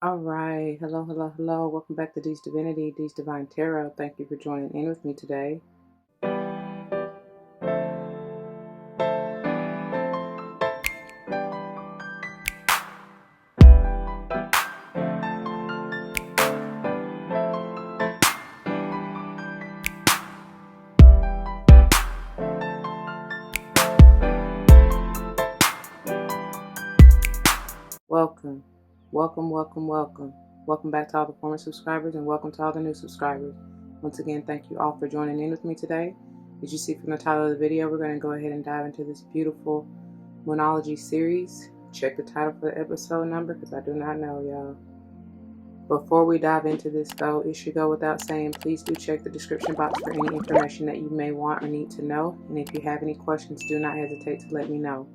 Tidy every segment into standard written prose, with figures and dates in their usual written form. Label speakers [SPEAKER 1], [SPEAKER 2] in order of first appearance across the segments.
[SPEAKER 1] All right. Hello, hello, hello. Welcome back to D's Divinity, D's Divine Tarot. Thank you for joining in with me today. Welcome, welcome, welcome, welcome. Welcome back to all the former subscribers and welcome to all the new subscribers. Once again, thank you all for joining in with me today. As you see from the title of the video, we're going to go ahead and dive into this beautiful Moonology series. Check the title for the episode number because I do not know, y'all. Before we dive into this, though, it should go without saying, please do check the description box for any information that you may want or need to know. And if you have any questions, do not hesitate to let me know.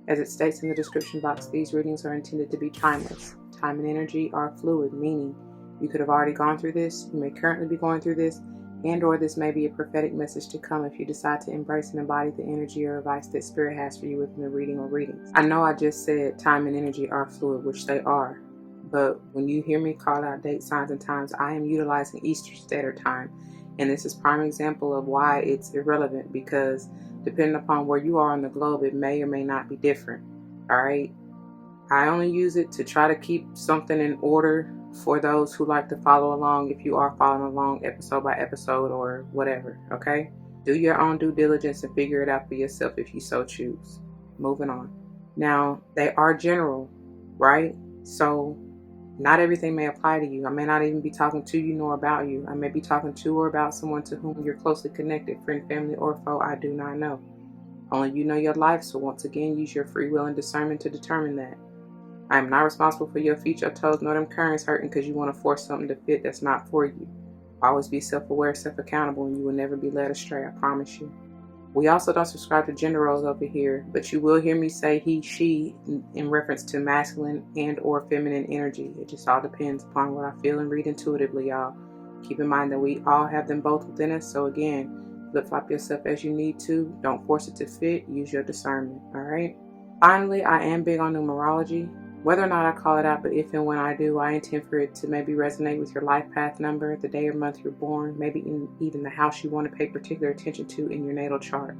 [SPEAKER 1] As it states in the description box, these readings are intended to be timeless. Time and energy are fluid, meaning you could have already gone through this, you may currently be going through this, and or this may be a prophetic message to come if you decide to embrace and embody the energy or advice that Spirit has for you within the reading or readings. I know I just said time and energy are fluid, which they are. But when you hear me call out date, signs, and times, I am utilizing Eastern Standard Time. And this is a prime example of why it's irrelevant, because depending upon where you are on the globe, it may or may not be different. All right. I only use it to try to keep something in order for those who like to follow along, if you are following along episode by episode or whatever. Okay. Do your own due diligence and figure it out for yourself if you so choose. Moving on. Now, they are general, right? So not everything may apply to you. I may not even be talking to you nor about you. I may be talking to or about someone to whom you're closely connected, friend, family, or foe. I do not know. Only you know your life, so once again, use your free will and discernment to determine that. I am not responsible for your feet, your toes, nor them currents hurting because you want to force something to fit that's not for you. Always be self-aware, self-accountable, and you will never be led astray, I promise you. We also don't subscribe to gender roles over here, but you will hear me say he, she in reference to masculine and or feminine energy. It just all depends upon what I feel and read intuitively, y'all. Keep in mind that we all have them both within us, so again, flip-flop yourself as you need to. Don't force it to fit. Use your discernment, all right? Finally, I am big on numerology. Whether or not I call it out, but if and when I do, I intend for it to maybe resonate with your life path number, the day or month you're born, maybe even the house you want to pay particular attention to in your natal chart.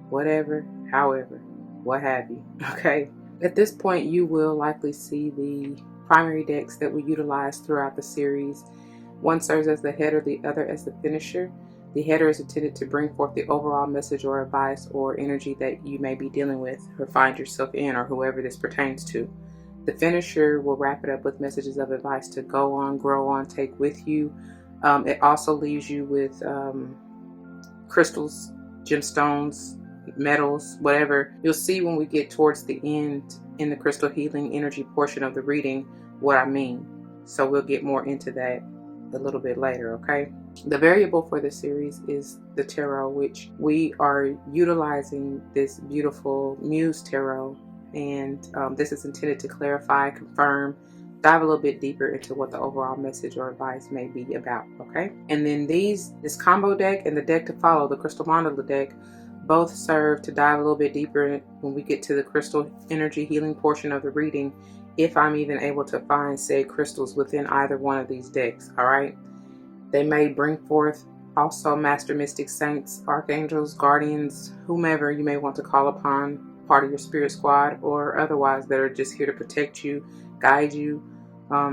[SPEAKER 1] Whatever, however, what have you, okay? At this point, you will likely see the primary decks that we utilize throughout the series. One serves as the header, the other as the finisher. The header is intended to bring forth the overall message or advice or energy that you may be dealing with or find yourself in, or whoever this pertains to. The finisher will wrap it up with messages of advice to go on, grow on, take with you. It also leaves you with crystals, gemstones, metals, whatever. You'll see when we get towards the end in the crystal healing energy portion of the reading what I mean. So we'll get more into that a little bit later, okay? The variable for this series is the tarot, which we are utilizing this beautiful Muse Tarot. And this is intended to clarify, confirm, dive a little bit deeper into what the overall message or advice may be about, okay? And then this combo deck and the deck to follow, the Crystal Mandala deck, both serve to dive a little bit deeper when we get to the crystal energy healing portion of the reading, if I'm even able to find said crystals within either one of these decks, all right? They may bring forth also master mystic saints, archangels, guardians, whomever you may want to call upon, part of your spirit squad or otherwise, that are just here to protect you, guide you,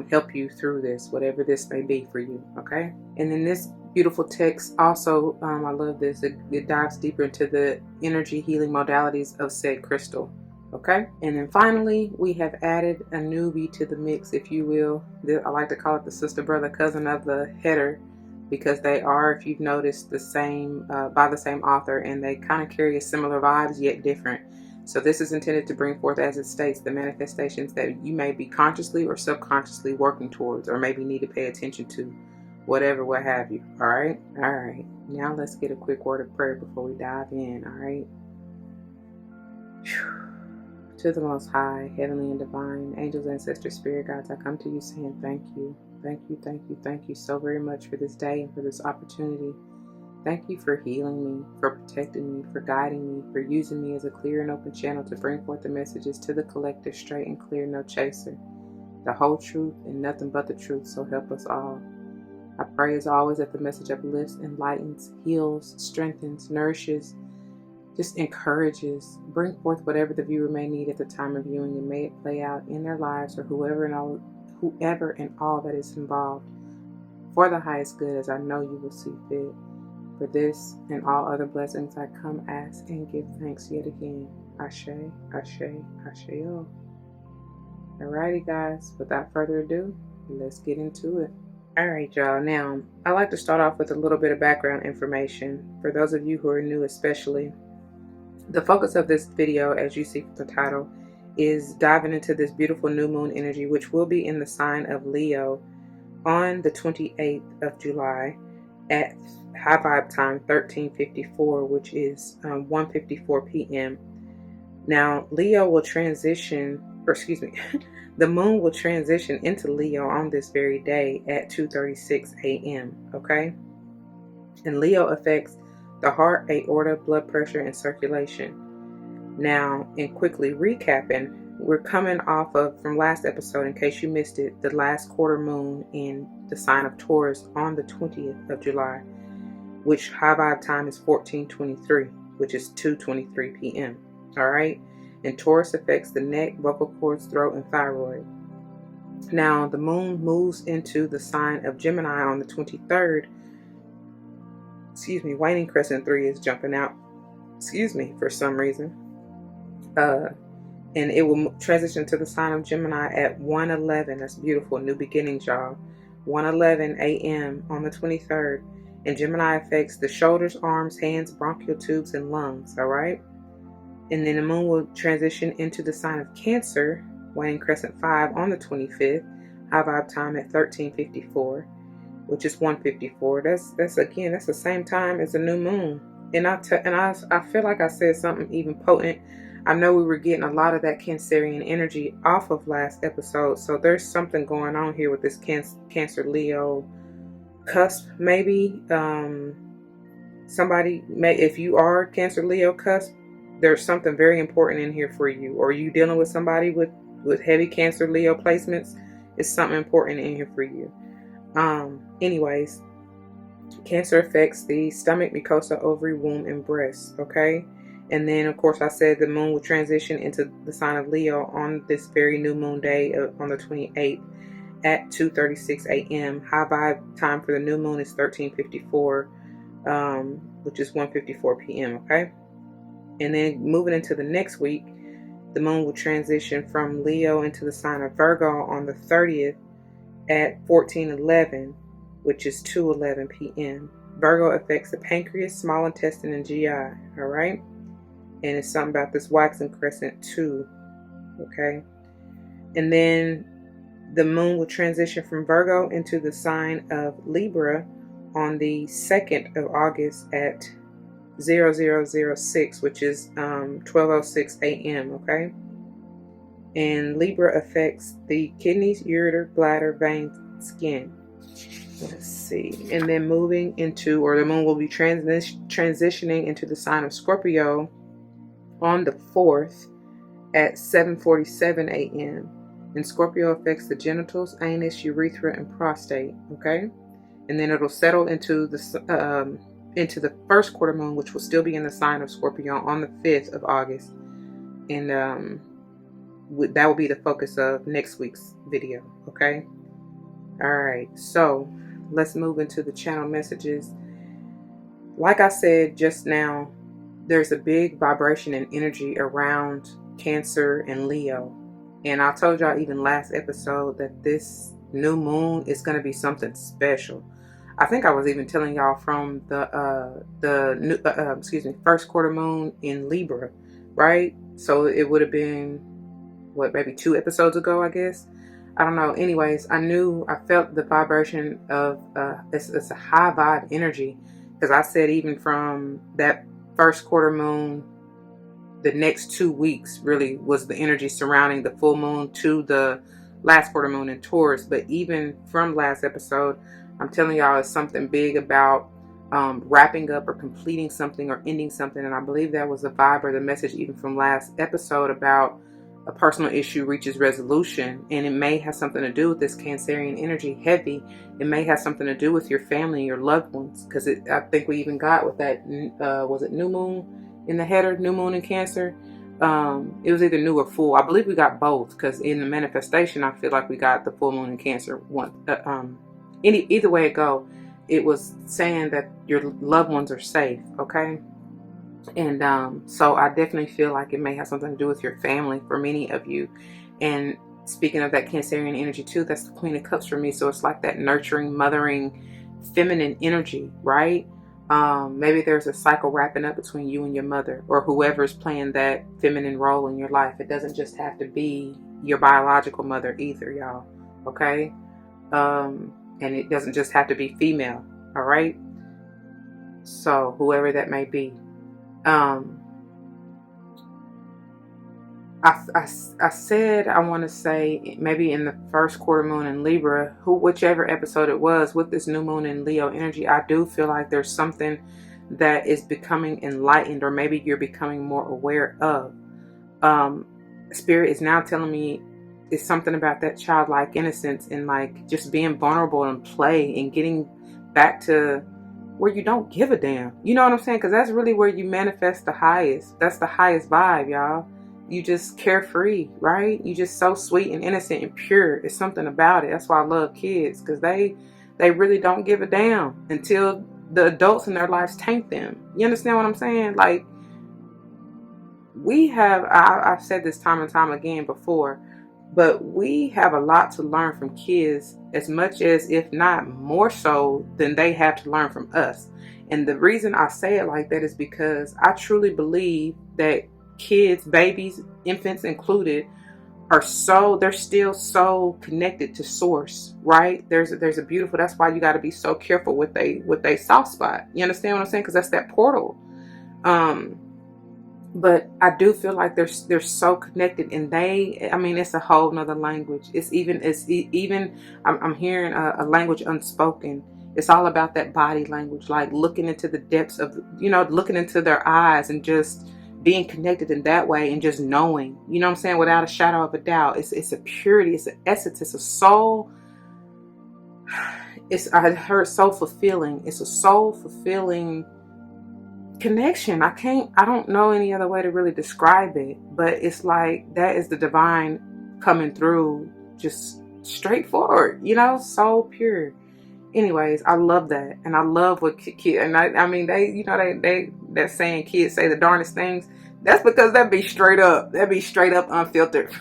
[SPEAKER 1] help you through this, whatever this may be for you, okay? And then this beautiful text also, I love this, it dives deeper into the energy healing modalities of said crystal, okay? And then finally, we have added a newbie to the mix, if you will. I like to call it the sister, brother, cousin of the header, because they are, if you've noticed, the same, by the same author, and they kind of carry a similar vibes yet different. So this is intended to bring forth, as it states, the manifestations that you may be consciously or subconsciously working towards, or maybe need to pay attention to, whatever, what have you. All right. Now let's get a quick word of prayer before we dive in. All right. To the Most High, heavenly and divine, angels, ancestors, spirit guides, I come to you saying thank you. Thank you, thank you, thank you so very much for this day and for this opportunity. Thank you for healing me, for protecting me, for guiding me, for using me as a clear and open channel to bring forth the messages to the collective, straight and clear, no chaser. the whole truth, and nothing but the truth, so help us all. I pray as always that the message uplifts, enlightens, heals, strengthens, nourishes, just encourages, bring forth whatever the viewer may need at the time of viewing, and may it play out in their lives or whoever and all that is involved for the highest good, as I know you will see fit. For this and all other blessings I come, ask, and give thanks yet again. Ashe, Ashe, Ashe. Alrighty guys, without further ado, let's get into it. Alright y'all, now I like to start off with a little bit of background information for those of you who are new especially. The focus of this video, as you see from the title, is diving into this beautiful new moon energy, which will be in the sign of Leo on the 28th of July at high vibe time 13:54, which is 1:54 p.m. Now Leo will transition, or excuse me, the moon will transition into Leo on this very day at 2:36 a.m. Okay, and Leo affects the heart, aorta, blood pressure, and circulation. Now, and quickly recapping, we're coming off of, from last episode, in case you missed it, the last quarter moon in the sign of Taurus on the 20th of July, which high vibe time is 14:23, which is 2:23 p.m. All right, and Taurus affects the neck, vocal cords, throat, and thyroid. Now, the moon moves into the sign of Gemini on the 23rd. Excuse me, waning crescent 3 is jumping out. Excuse me, for some reason. And it will transition to the sign of Gemini at 1:11. That's beautiful. New beginnings, y'all. 1:11 a.m. on the 23rd. And Gemini affects the shoulders, arms, hands, bronchial tubes, and lungs. All right. And then the moon will transition into the sign of Cancer, waning crescent 5 on the 25th. High vibe time at 13:54, which is 1:54. That's again, that's the same time as the new moon. And I feel like I said something even potent. I know we were getting a lot of that Cancerian energy off of last episode, so there's something going on here with this Cancer Leo cusp. Maybe somebody may, if you are Cancer Leo cusp, there's something very important in here for you. Or you dealing with somebody with heavy Cancer Leo placements, it's something important in here for you. Anyways, Cancer affects the stomach, mucosa, ovary, womb, and breast. Okay. And then, of course, I said the moon will transition into the sign of Leo on this very new moon day on the 28th at 2:36 a.m. High vibe time for the new moon is 13:54, which is 1:54 p.m. Okay. And then moving into the next week, the moon will transition from Leo into the sign of Virgo on the 30th at 14:11, which is 2:11 p.m. Virgo affects the pancreas, small intestine, and GI. All right. And it's something about this waxing crescent too. Okay. And then the moon will transition from Virgo into the sign of Libra on the 2nd of August at 0006, which is 12:06 a.m. Okay. And Libra affects the kidneys, ureter, bladder, veins, skin. Let's see. And then moving into, or the moon will be transitioning into the sign of Scorpio on the 4th at 7:47 a.m. And Scorpio affects the genitals, anus, urethra, and prostate. Okay. And then it'll settle into the first quarter moon, which will still be in the sign of Scorpio on the 5th of August. And that will be the focus of next week's video. Okay. All right. So let's move into the channel messages. Like I said just now, there's a big vibration and energy around Cancer and Leo. And I told y'all even last episode that this new moon is going to be something special. I think I was even telling y'all from the first quarter moon in Libra, right? So it would have been, what, maybe 2 episodes ago, I guess. I don't know. Anyways, I felt the vibration of, it's a high vibe energy. Because I said even from that first quarter moon, the next 2 weeks really was the energy surrounding the full moon to the last quarter moon in Taurus. But even from last episode, I'm telling y'all, it's something big about wrapping up or completing something or ending something. And I believe that was the vibe or the message even from last episode about a personal issue reaches resolution, and it may have something to do with this Cancerian energy heavy. It may have something to do with your family, your loved ones, because I think we even got with that, was it new moon in the header, new moon in Cancer? It was either new or full. I believe we got both, because in the manifestation, I feel like we got the full moon in Cancer one. Either way it go, it was saying that your loved ones are safe, okay? And so I definitely feel like it may have something to do with your family for many of you. And speaking of that Cancerian energy too, that's the Queen of Cups for me. So it's like that nurturing, mothering, feminine energy, right? Maybe there's a cycle wrapping up between you and your mother, or whoever's playing that feminine role in your life. It doesn't just have to be your biological mother either, y'all. Okay? And it doesn't just have to be female. All right? So whoever that may be. I said, I want to say maybe in the first quarter moon in Libra, whichever episode it was, with this new moon in Leo energy, I do feel like there's something that is becoming enlightened, or maybe you're becoming more aware of. Spirit is now telling me it's something about that childlike innocence and like just being vulnerable and play and getting back to where you don't give a damn. You know what I'm saying? Because that's really where you manifest the highest. That's the highest vibe, y'all. You just carefree, right? You just so sweet and innocent and pure. It's something about it. That's why I love kids, because they really don't give a damn until the adults in their lives taint them. You understand what I'm saying? Like, we have, I've said this time and time again before, but we have a lot to learn from kids, as much as, if not more so, than they have to learn from us. And the reason I say it like that is because I truly believe that kids, babies, infants included, they're still so connected to source, right? There's a beautiful, that's why you got to be so careful with they soft spot. You understand what I'm saying? Because that's that portal. But I do feel like they're so connected, and it's a whole nother language. I'm hearing a language unspoken. It's all about that body language, like looking into the depths of, looking into their eyes and just being connected in that way, and just knowing, you know what I'm saying, without a shadow of a doubt. It's a purity, it's an essence, it's a soul. I heard soul fulfilling. It's a soul fulfilling connection. I don't know any other way to really describe it, but it's like that is the divine coming through, just straightforward, so pure. Anyways, I love that, and I love what kids, and I mean, they that saying, kids say the darndest things. That's because that'd be straight up unfiltered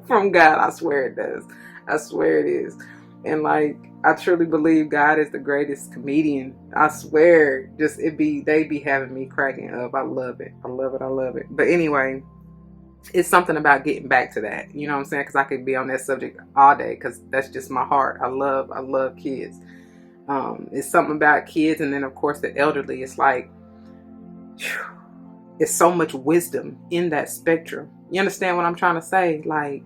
[SPEAKER 1] from God. I swear it does. I swear it is. And like, I truly believe God is the greatest comedian. I swear, they be having me cracking up. I love it. I love it. I love it. But anyway, it's something about getting back to that. You know what I'm saying? Because I could be on that subject all day, because that's just my heart. I love kids. It's something about kids, and then of course the elderly. It's like, it's so much wisdom in that spectrum. You understand what I'm trying to say? Like,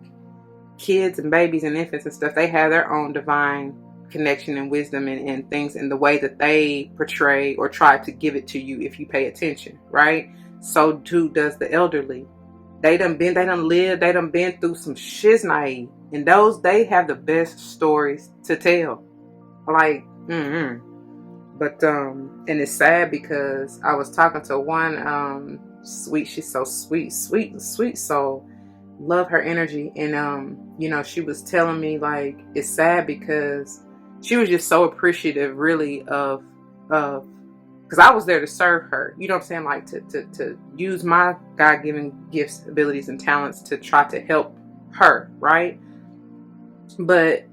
[SPEAKER 1] kids and babies and infants and stuff, they have their own divine connection and wisdom and things in the way that they portray or try to give it to you if you pay attention, right? So too does the elderly. They done been through some shiznai, and they have the best stories to tell. Like, But and it's sad, because I was talking to one she's so sweet soul. Love her energy. And she was telling me, like, it's sad because she was just so appreciative, really, of because I was there to serve her. You know what I'm saying? Like, to use my God-given gifts, abilities, and talents to try to help her, right? But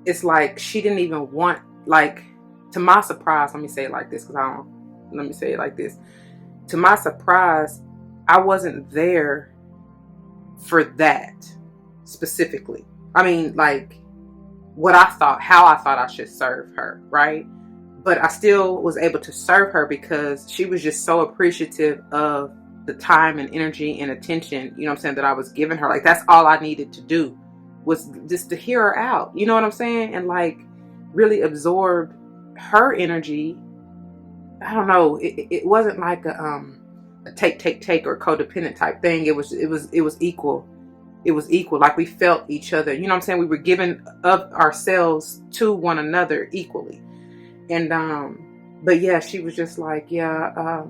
[SPEAKER 1] it's like she didn't even want, like, to my surprise, let me say it like this, to my surprise, I wasn't there for that specifically. I mean, like, how I thought I should serve her, right? But I still was able to serve her because she was just so appreciative of the time and energy and attention, you know what I'm saying, that I was giving her. Like, that's all I needed to do, was just to hear her out, you know what I'm saying? And like, really absorb her energy. I don't know. It wasn't like a take or codependent type thing. It was equal. it was equal, like we felt each other. You know what I'm saying? We were giving of ourselves to one another equally. And but yeah, she was just like, yeah,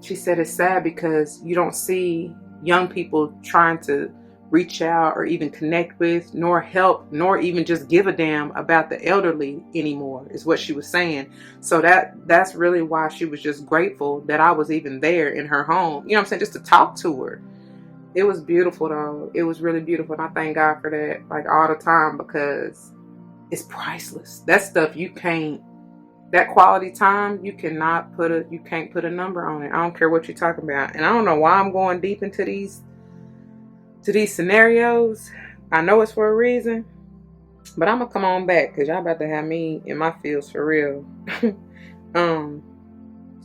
[SPEAKER 1] she said it's sad because you don't see young people trying to reach out or even connect with, nor help, nor even just give a damn about the elderly anymore, is what she was saying. So that's really why she was just grateful that I was even there in her home, you know what I'm saying, just to talk to her. It was beautiful though. It was really beautiful. And I thank God for that, like, all the time, because it's priceless. That stuff you can't, that quality time, you can't put a number on it. I don't care what you're talking about. And I don't know why I'm going deep into these scenarios. I know it's for a reason, but I'm gonna come on back because y'all about to have me in my feels for real.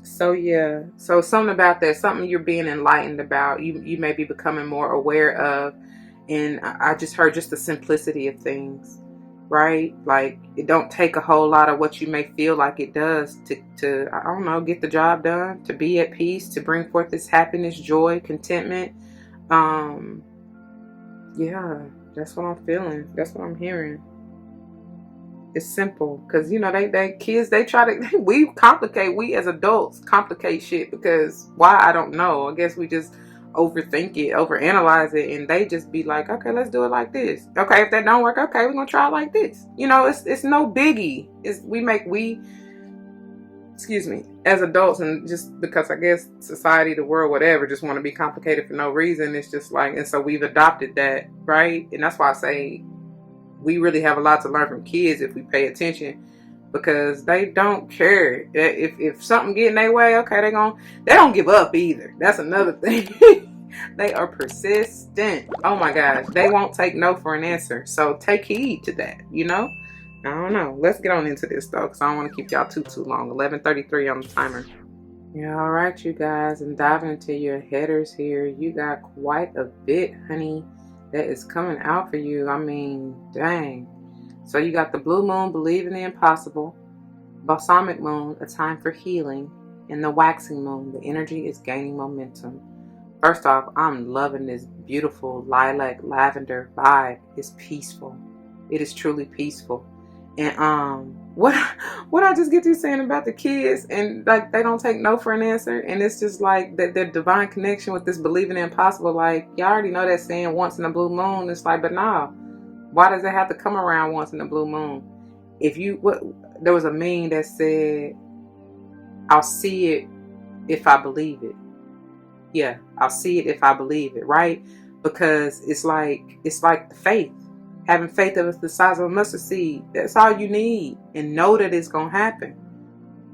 [SPEAKER 1] So yeah, so something about that, something you're being enlightened about, you may be becoming more aware of. And I just heard just the simplicity of things, right? Like, it don't take a whole lot of what you may feel like it does to I don't know, get the job done, to be at peace, to bring forth this happiness, joy, contentment. Yeah, that's what I'm feeling. That's what I'm hearing. It's simple, because you know they kids, they try to we as adults complicate shit, because why, I don't know. I guess we just overthink it, overanalyze it, and they just be like, okay, let's do it like this. Okay, if that don't work, okay, we're gonna try it like this. You know, it's no biggie. Excuse me, as adults, and just because I guess society, the world, whatever, just want to be complicated for no reason. It's just like, and so we've adopted that, right? And that's why I say we really have a lot to learn from kids if we pay attention, because they don't care. If something get in their way, okay, they don't give up either. That's another thing. They are persistent. Oh my gosh, they won't take no for an answer. So take heed to that, you know? I don't know. Let's get on into this though, because I don't want to keep y'all too long. 11:33 on the timer. Yeah, all right, you guys, and diving into your headers here. You got quite a bit, honey, that is coming out for you. I mean, dang. So you got the blue moon, believe in the impossible, balsamic moon, a time for healing, and the waxing moon, the energy is gaining momentum. First off, I'm loving this beautiful lilac lavender vibe. It's peaceful. It is truly peaceful. And what I just get you saying about the kids, and like they don't take no for an answer, and it's just like that their divine connection with this believing in impossible. Like, y'all already know that saying, once in a blue moon. It's like, but nah, why does it have to come around once in a blue moon? There was a meme that said, I'll see it if I believe it. Yeah, I'll see it if I believe it, right? Because it's like the faith. Having faith that is the size of a mustard seed. That's all you need. And know that it's going to happen.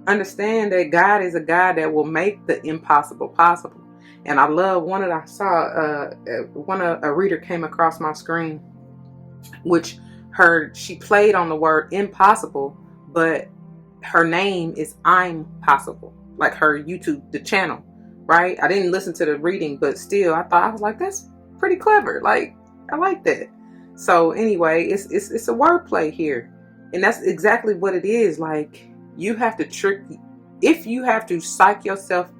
[SPEAKER 1] Understand that God is a God that will make the impossible possible. And I love a reader came across my screen, which she played on the word impossible, but her name is I'm Possible. Like her YouTube, the channel, right? I didn't listen to the reading, but still, I was like, that's pretty clever. Like, I like that. So anyway, it's a wordplay here, and that's exactly what it is. Like, you have to if you have to psych yourself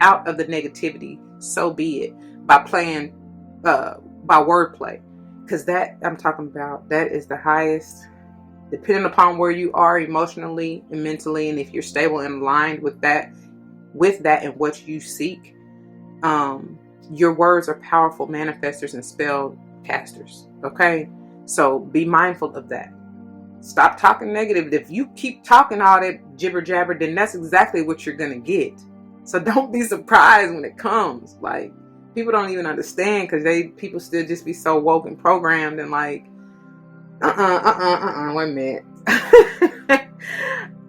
[SPEAKER 1] out of the negativity, so be it, by playing by wordplay, because that I'm talking about, that is the highest, depending upon where you are emotionally and mentally, and if you're stable and aligned with that and what you seek. Your words are powerful manifestors and spell casters. Okay, so be mindful of that. Stop talking negative. If you keep talking all that jibber jabber, then that's exactly what you're gonna get. So don't be surprised when it comes. Like, people don't even understand, because people still just be so woke and programmed, and like, wait a minute.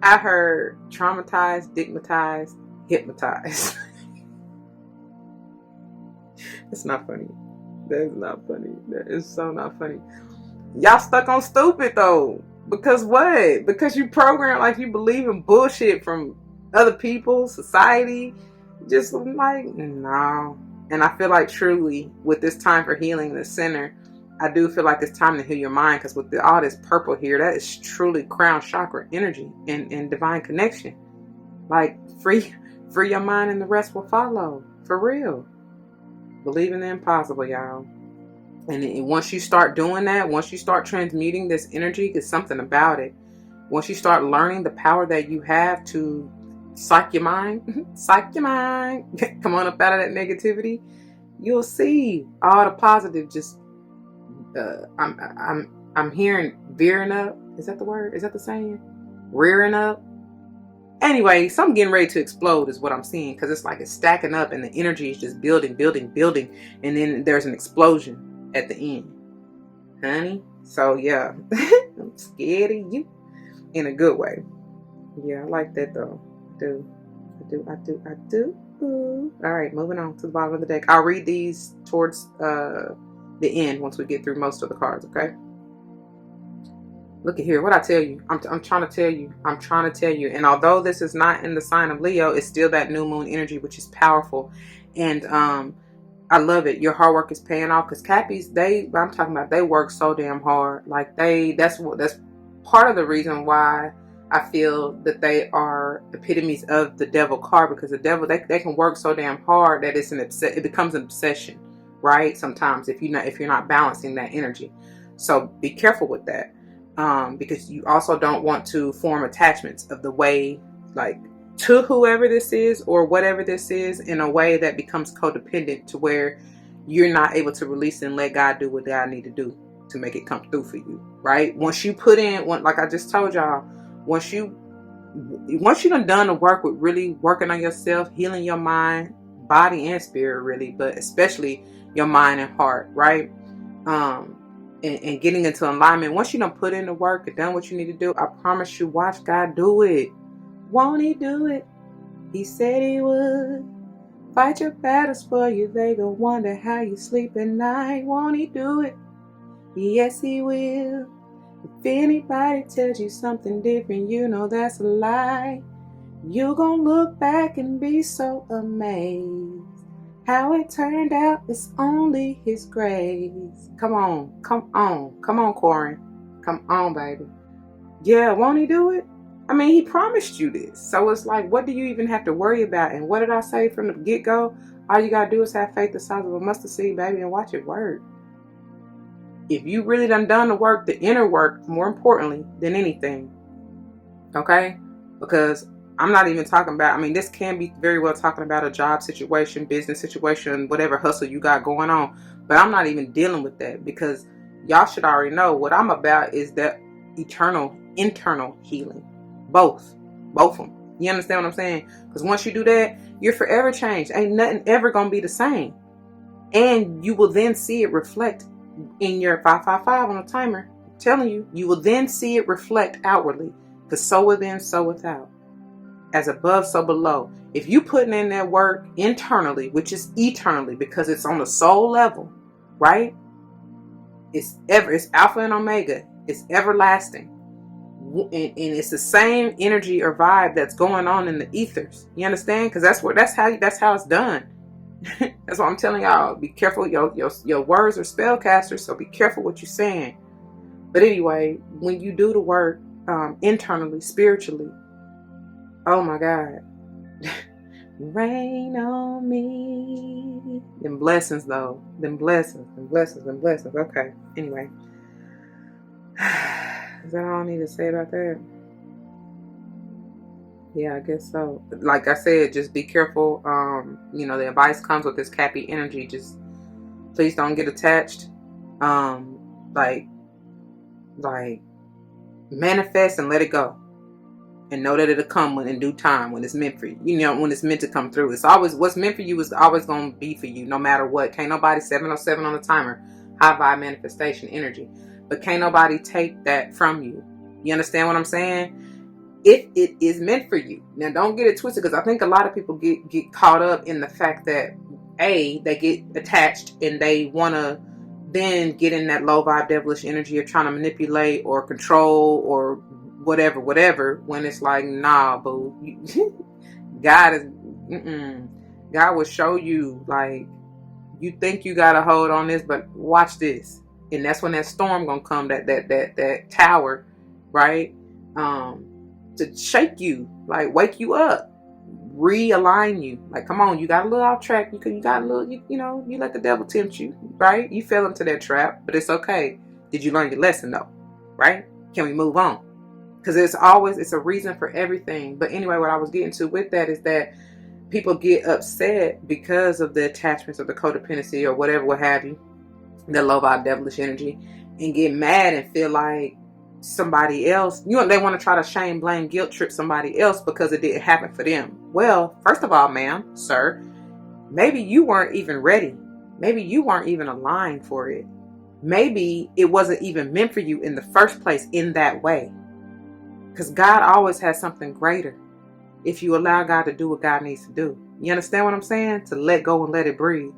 [SPEAKER 1] I heard traumatized, stigmatized, hypnotized. It's not funny. That is not funny. That is so not funny. Y'all stuck on stupid though. Because what? Because you program like you believe in bullshit from other people, society. Just like, no. And I feel like truly with this time for healing in the center, I do feel like it's time to heal your mind, because with all this purple here, that is truly crown chakra energy and divine connection. Like, free your mind and the rest will follow. For real. Believe in the impossible, y'all. And once you start doing that, once you start transmuting this energy, it's something about it. Once you start learning the power that you have to psych your mind, psych your mind, come on up out of that negativity, you'll see all the positive. Just I'm hearing veering up. Is that the word? Is that the saying? Rearing up. Anyway, something getting ready to explode is what I'm seeing, because it's like it's stacking up and the energy is just building, and then there's an explosion at the end, honey. So yeah, I'm scared of you in a good way. Yeah, I like that though. I do. All right, moving on to the bottom of the deck. I'll read these towards the end once we get through most of the cards, okay? Look at here. What I tell you. I'm trying to tell you. I'm trying to tell you. And although this is not in the sign of Leo, it's still that new moon energy, which is powerful. And I love it. Your hard work is paying off, because Cappies, I'm talking about, they work so damn hard. Like that's part of the reason why I feel that they are epitomes of the devil card, because the devil, they can work so damn hard that it becomes an obsession, right? Sometimes if you're not balancing that energy. So be careful with that. Because you also don't want to form attachments of the way, like, to whoever this is or whatever this is, in a way that becomes codependent, to where you're not able to release and let God do what God need to do to make it come through for you, right? Once you put in, like I just told y'all, once you done the work with really working on yourself, healing your mind, body, and spirit, really, but especially your mind and heart, right? And getting into alignment. Once you done put in the work and done what you need to do, I promise you, watch God do it. Won't He do it? He said He would. Fight your battles for you. They gon' wonder how you sleep at night. Won't He do it? Yes, He will. If anybody tells you something different, you know that's a lie. You gon' look back and be so amazed. How it turned out, it's only His grace. Come on, Corin. Come on, baby. Yeah, won't He do it? I mean, He promised you this. So it's like, what do you even have to worry about? And what did I say from the get-go? All you gotta do is have faith the size of a mustard seed, baby, and watch it work. If you really done the work, the inner work, more importantly than anything, okay? Because I'm not even talking about, this can be very well talking about a job situation, business situation, whatever hustle you got going on. But I'm not even dealing with that, because y'all should already know what I'm about is that eternal, internal healing. Both of them. You understand what I'm saying? Because once you do that, you're forever changed. Ain't nothing ever going to be the same. And you will then see it reflect in your 555 on the timer. I'm telling you, you will then see it reflect outwardly. Because so within, so without. As above, so below. If you putting in that work internally, which is eternally, because it's on the soul level, right? It's Alpha and Omega. It's everlasting. And it's the same energy or vibe that's going on in the ethers. You understand? Because that's how it's done. That's what I'm telling y'all. Be careful. Your words are spellcasters, so be careful what you're saying. But anyway, when you do the work internally, spiritually, oh my God. Rain on me. Them blessings though. Them blessings. Okay. Anyway. Is that all I need to say about that? Yeah, I guess so. Like I said, just be careful. The advice comes with this Cappy energy. Just please don't get attached. Like manifest and let it go. And know that it'll come in due time, when it's meant for you. When it's meant to come through. It's always, what's meant for you is always going to be for you, no matter what. Can't nobody, 707 on the timer, high vibe manifestation energy. But can't nobody take that from you. You understand what I'm saying? If it is meant for you. Now, don't get it twisted, because I think a lot of people get caught up in the fact that, they get attached and they want to then get in that low vibe devilish energy of trying to manipulate or control or whatever, when it's like, nah, boo. God will show you, like, you think you got a hold on this, but watch this. And that's when that storm gonna come, that tower, right? To shake you, like wake you up. realign you. Like, come on, you got a little off track. You got a little, you let the devil tempt you, right? You fell into that trap, but it's okay. Did you learn your lesson though? Right? Can we move on? Because it's a reason for everything. But anyway, what I was getting to with that is that people get upset because of the attachments or the codependency or whatever, what have you, the low vibe devilish energy, and get mad and feel like somebody else, they want to try to shame, blame, guilt trip somebody else because it didn't happen for them. Well, first of all, ma'am, sir, maybe you weren't even ready. Maybe you weren't even aligned for it. Maybe it wasn't even meant for you in the first place in that way. Because God always has something greater if you allow God to do what God needs to do. You understand what I'm saying? To let go and let it breathe.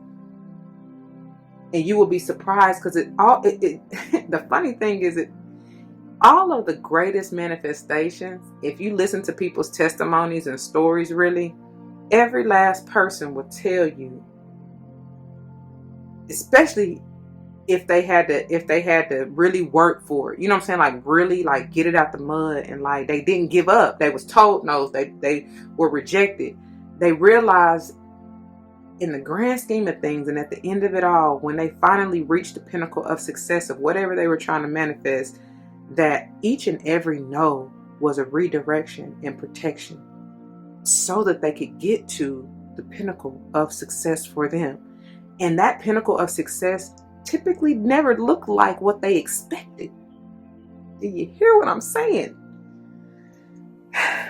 [SPEAKER 1] And you will be surprised because the funny thing is all of the greatest manifestations, if you listen to people's testimonies and stories, really, every last person will tell you, especially if they had to really work for it. You know what I'm saying? Like really like get it out the mud, and like they didn't give up. They was told no, they were rejected. They realized in the grand scheme of things and at the end of it all, when they finally reached the pinnacle of success of whatever they were trying to manifest, that each and every no was a redirection and protection so that they could get to the pinnacle of success for them. And that pinnacle of success typically never looked like what they expected. Do you hear what I'm saying? I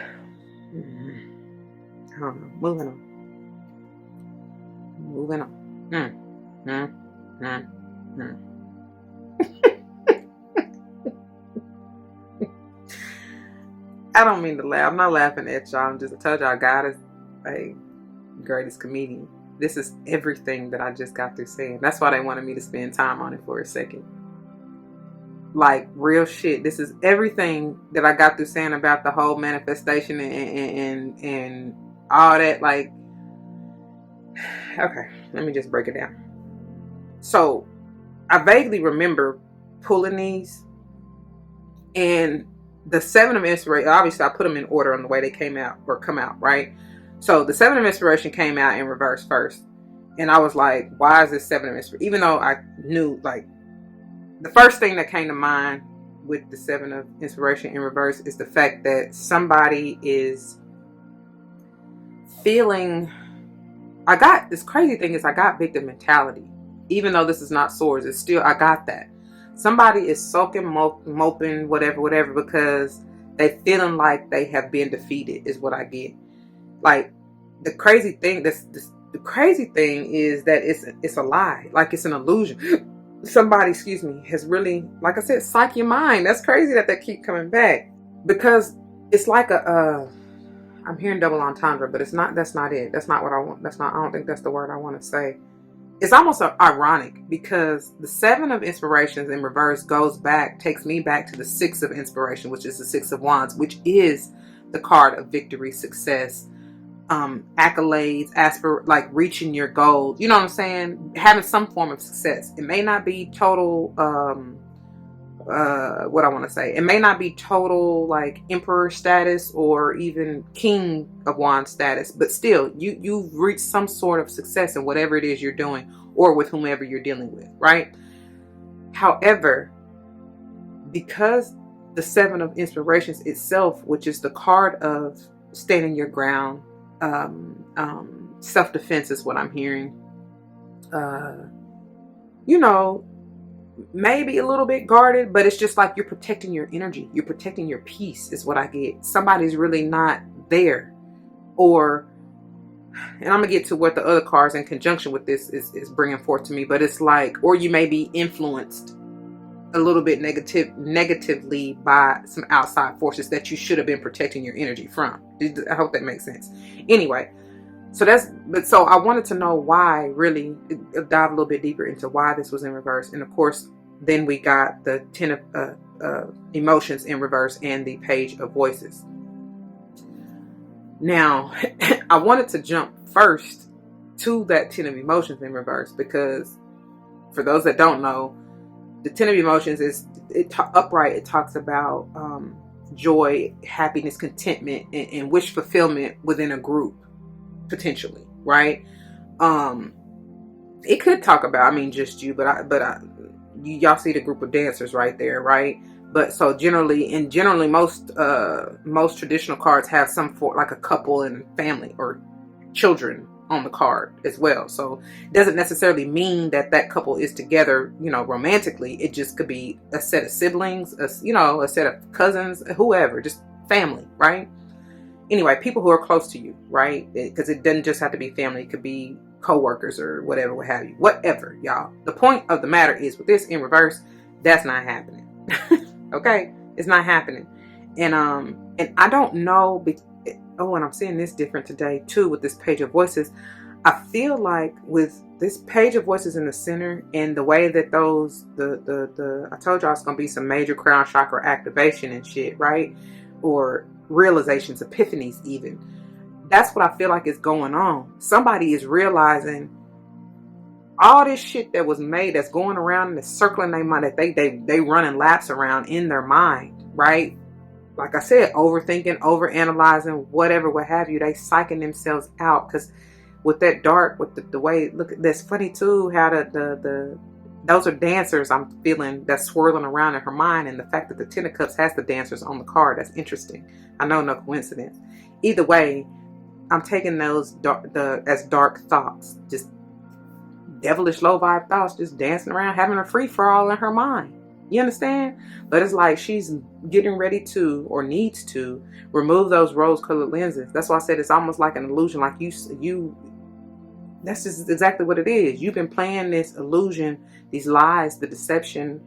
[SPEAKER 1] don't know. Moving on. I don't mean to laugh. I'm not laughing at y'all. I told y'all God is a greatest comedian. This is everything that I just got through saying. That's why they wanted me to spend time on it for a second. Like real shit. This is everything that I got through saying about the whole manifestation and all that. Like, okay, let me just break it down. So I vaguely remember pulling these, and the Seven of Inspiration, obviously I put them in order on the way they came out or come out, right? So the Seven of Inspiration came out in reverse first. And I was like, why is this Seven of Inspiration? Even though I knew, like, the first thing that came to mind with the Seven of Inspiration in reverse is the fact that somebody is feeling, this crazy thing is I got victim mentality. Even though this is not swords, it's still, I got that. Somebody is soaking, moping, whatever, because they feeling like they have been defeated is what I get. Like the crazy thing, the crazy thing is that it's a lie. Like it's an illusion. Somebody, has really, like I said, psych your mind. That's crazy that they keep coming back, because it's like I'm hearing double entendre, but that's not it. That's not what I want. I don't think that's the word I want to say. It's almost ironic because the Seven of Inspirations in reverse takes me back to the Six of Inspiration, which is the Six of Wands, which is the card of victory, success, accolades, like reaching your goals. You know what I'm saying? Having some form of success. It may not be total, what I want to say. It may not be total like emperor status or even king of wands status, but still you've reached some sort of success in whatever it is you're doing or with whomever you're dealing with, right? However, because the Seven of Inspirations itself, which is the card of standing your ground, self-defense is what I'm hearing, maybe a little bit guarded, but it's just like you're protecting your energy. You're protecting your peace is what I get. Somebody's really not there. And I'm going to get to what the other cards in conjunction with this is bringing forth to me. But it's like, or you may be influenced a little bit negatively by some outside forces that you should have been protecting your energy from. I hope that makes sense. Anyway, so I wanted to know why, really dive a little bit deeper into why this was in reverse. And of course, then we got the 10 of emotions in reverse and the Page of Voices. Now, I wanted to jump first to that 10 of emotions in reverse, because for those that don't know, the 10 of emotions is upright. It talks about joy, happiness, contentment, and wish fulfillment within a group. potentially, right? It could talk about, I mean, just you, y'all see the group of dancers right there, right? But so generally most traditional cards have some for like a couple and family or children on the card as well. So it doesn't necessarily mean that that couple is together, you know, romantically. It just could be a set of siblings, a set of cousins, whoever, just family, right? Anyway, people who are close to you, right? Because it doesn't just have to be family. It could be co-workers or whatever, what have you. Whatever, y'all. The point of the matter is, with this in reverse, that's not happening. Okay? It's not happening. And I don't know. Oh, and I'm seeing this different today too with this page of voices. I feel like with this page of voices in the center and the way that those I told y'all it's gonna be some major crown chakra activation and shit, right? Or realizations, epiphanies even. That's what I feel like is going on. Somebody is realizing all this shit that was made, that's going around and it's circling their mind, that they running laps around in their mind, right? Like I said, overthinking, overanalyzing, whatever, what have you. They psyching themselves out because with that dark, with the way, look, that's funny too, how those are dancers I'm feeling that's swirling around in her mind, and the fact that the Ten of Cups has the dancers on the card, that's interesting. I know, no coincidence. Either way, I'm taking those as dark thoughts, just devilish low vibe thoughts, just dancing around, having a free for all in her mind. You understand? But it's like she's getting ready to, or needs to, remove those rose-colored lenses. That's why I said it's almost like an illusion. Like you. That's just exactly what it is. You've been playing this illusion, these lies, the deception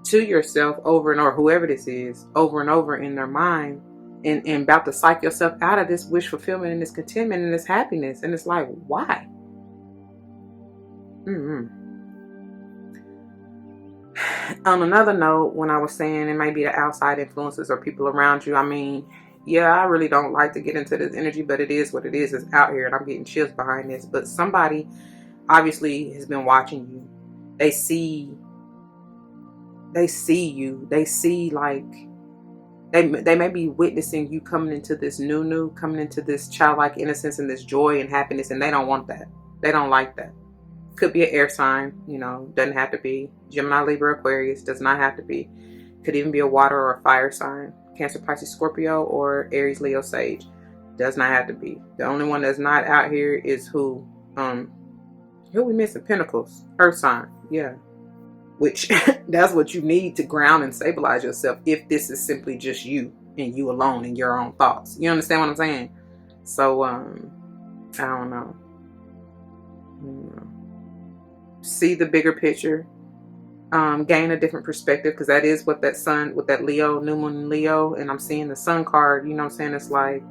[SPEAKER 1] to yourself over and over, whoever this is, over and over in their mind, and about to psych yourself out of this wish fulfillment and this contentment and this happiness. And it's like, why? On another note, when I was saying it might be the outside influences or people around you, I mean, yeah, I really don't like to get into this energy, but it is what it is. It's out here and I'm getting chills behind this. But somebody obviously has been watching you. They see you. They see, like, they may be witnessing you coming into this coming into this childlike innocence and this joy and happiness, and they don't want that. They don't like that. Could be an air sign, doesn't have to be. Gemini, Libra, Aquarius, does not have to be. Could even be a water or a fire sign. Cancer, Pisces, Scorpio, or Aries, Leo, Sage. Does not have to be. The only one that's not out here is who we missing? Pentacles, Earth sign. Yeah. Which that's what you need to ground and stabilize yourself if this is simply just you and you alone and your own thoughts. You understand what I'm saying? So I don't know. See the bigger picture, gain a different perspective, because that is what that sun with that Leo, new moon Leo, and I'm seeing the sun card, you know what I'm saying? It's like,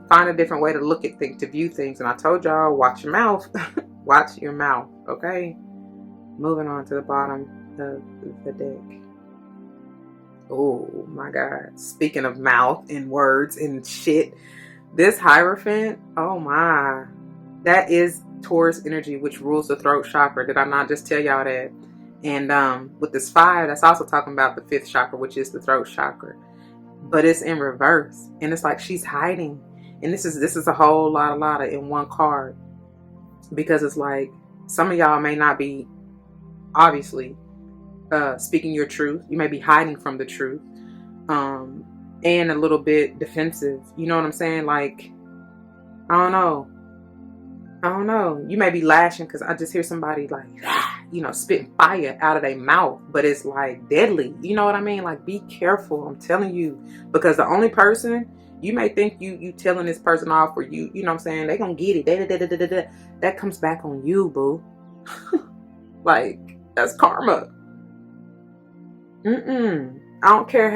[SPEAKER 1] find a different way to look at things, to view things. And I told y'all, watch your mouth. Watch your mouth, okay? Moving on to the bottom of the deck. Oh my God. Speaking of mouth and words and shit, this Hierophant, oh my, that is Taurus energy, which rules the throat chakra. Did I not just tell y'all that? And with this 5, that's also talking about the 5th chakra, which is the throat chakra. But it's in reverse. And it's like she's hiding. And this is a whole lot of in one card. Because it's like some of y'all may not be obviously speaking your truth. You may be hiding from the truth. And a little bit defensive. You know what I'm saying? Like, I don't know. You may be lashing, because I just hear somebody like, spitting fire out of their mouth, but it's like deadly. You know what I mean? Like, be careful. I'm telling you, because the only person you may think you telling this person off, or you know what I'm saying, they gonna get it. That comes back on you, boo. Like, that's karma. I don't care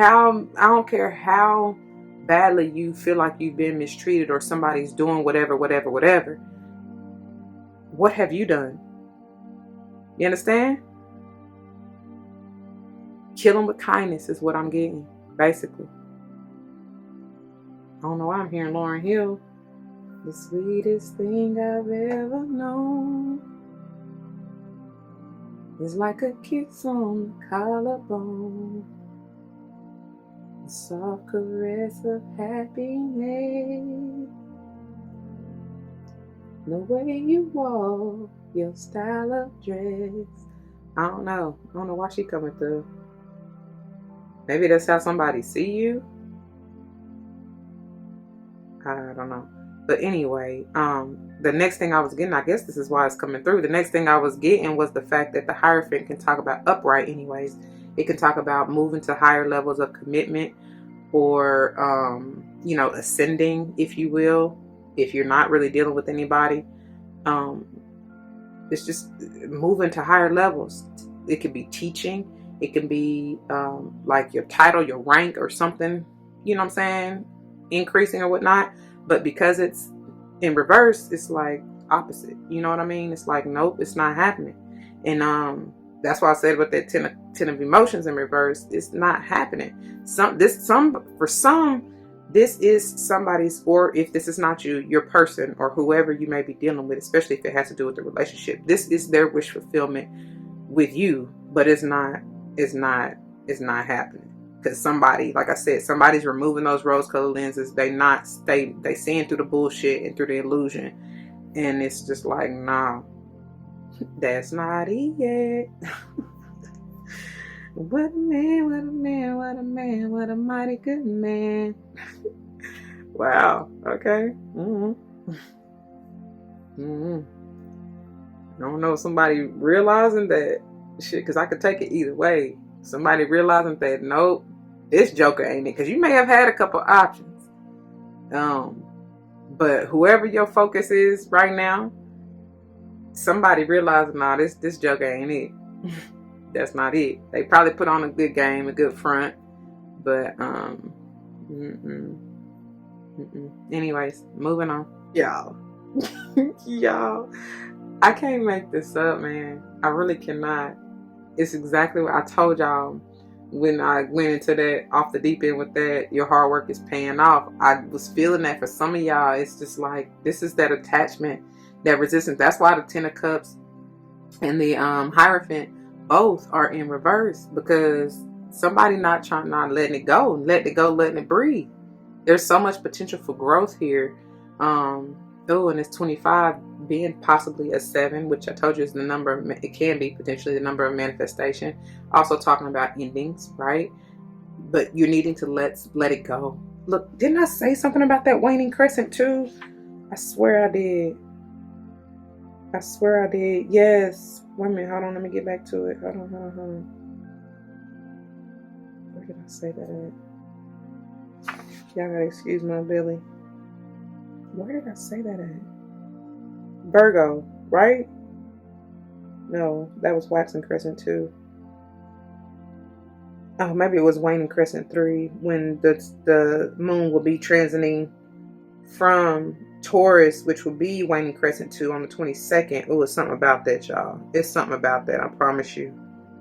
[SPEAKER 1] how badly you feel like you've been mistreated or somebody's doing whatever. What have you done? You understand? Kill them with kindness is what I'm getting, basically. I don't know why I'm hearing Lauryn Hill. The sweetest thing I've ever known is like a kiss on the collarbone, a soft caress of happiness. The way you walk, your style of dress. I don't know why she coming through. Maybe that's how somebody see you. I don't know. But anyway, the next thing I was getting, I guess this is why it's coming through. The next thing I was getting was the fact that the Hierophant can talk about upright anyways. It can talk about moving to higher levels of commitment, or, you know, ascending, if you will, if you're not really dealing with anybody. It's just moving to higher levels. It could be teaching. It can be like your title, your rank, or something, you know what I'm saying, increasing or whatnot. But because it's in reverse, it's like opposite. You know what I mean? It's like, nope, it's not happening. And that's why I said with that ten of emotions in reverse, it's not happening. For some, this is somebody's, or if this is not you, your person or whoever you may be dealing with, especially if it has to do with the relationship. This is their wish fulfillment with you, but it's not happening. Because somebody, like I said, somebody's removing those rose-colored lenses. They seeing through the bullshit and through the illusion, and it's just like, nah, that's not it yet. What a man, what a man, what a man, what a mighty good man. Wow. Okay. I don't know, somebody realizing that shit, because I could take it either way. Somebody realizing that, nope, this joker ain't it. Because you may have had a couple options. But whoever your focus is right now, somebody realizing, nah, this joker ain't it. That's not it. They probably put on a good game, a good front. But, anyways, moving on. Y'all. Y'all. I can't make this up, man. I really cannot. It's exactly what I told y'all when I went into that off the deep end with that. Your hard work is paying off. I was feeling that for some of y'all. It's just like, this is that attachment, that resistance. That's why the Ten of Cups and the Hierophant both are in reverse, because somebody not letting it go, letting it breathe. There's so much potential for growth here. And it's 25 being possibly a 7, which I told you is the number. It can be potentially the number of manifestation. Also talking about endings, right? But you're needing to let it go. Look, didn't I say something about that waning crescent too? I swear I did. Yes. Wait a minute. Hold on. Let me get back to it. Hold on. Where did I say that at? Y'all gotta excuse my belly. Where did I say that at? Virgo, right? No, that was waxing crescent 2. Oh, maybe it was waning crescent 3, when the moon will be transiting from Taurus, which will be waning crescent 2 on the 22nd. It was something about that, y'all. It's something about that, I promise you.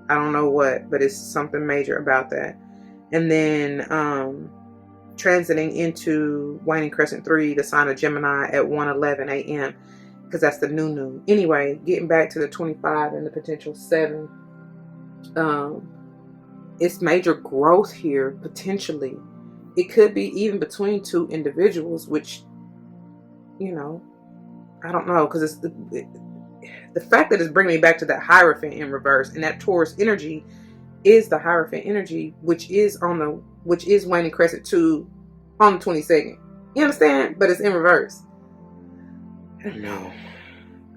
[SPEAKER 1] I don't know what, but it's something major about that. And then transiting into waning crescent 3, the sign of Gemini, at 1:11 a.m. because that's the new. Anyway, getting back to the 25 and the potential 7, it's major growth here potentially. It could be even between 2 individuals, which, you know, I don't know, because it's the fact that it's bringing me back to that Hierophant in reverse, and that Taurus energy is the Hierophant energy, which is waning crescent 2 on the 22nd. You understand? But it's in reverse. I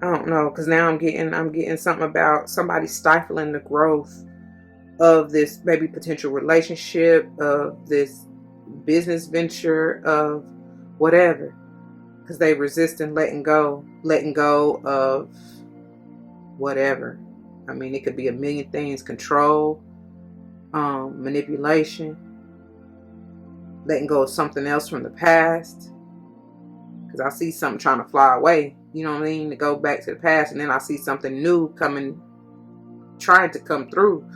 [SPEAKER 1] don't know, because now I'm getting something about somebody stifling the growth of this maybe potential relationship, of this business venture, of whatever, because they resisting letting go of whatever. I mean, it could be a million things: control, manipulation, letting go of something else from the past. Because I see something trying to fly away, you know what I mean, to go back to the past, and then I see something new trying to come through.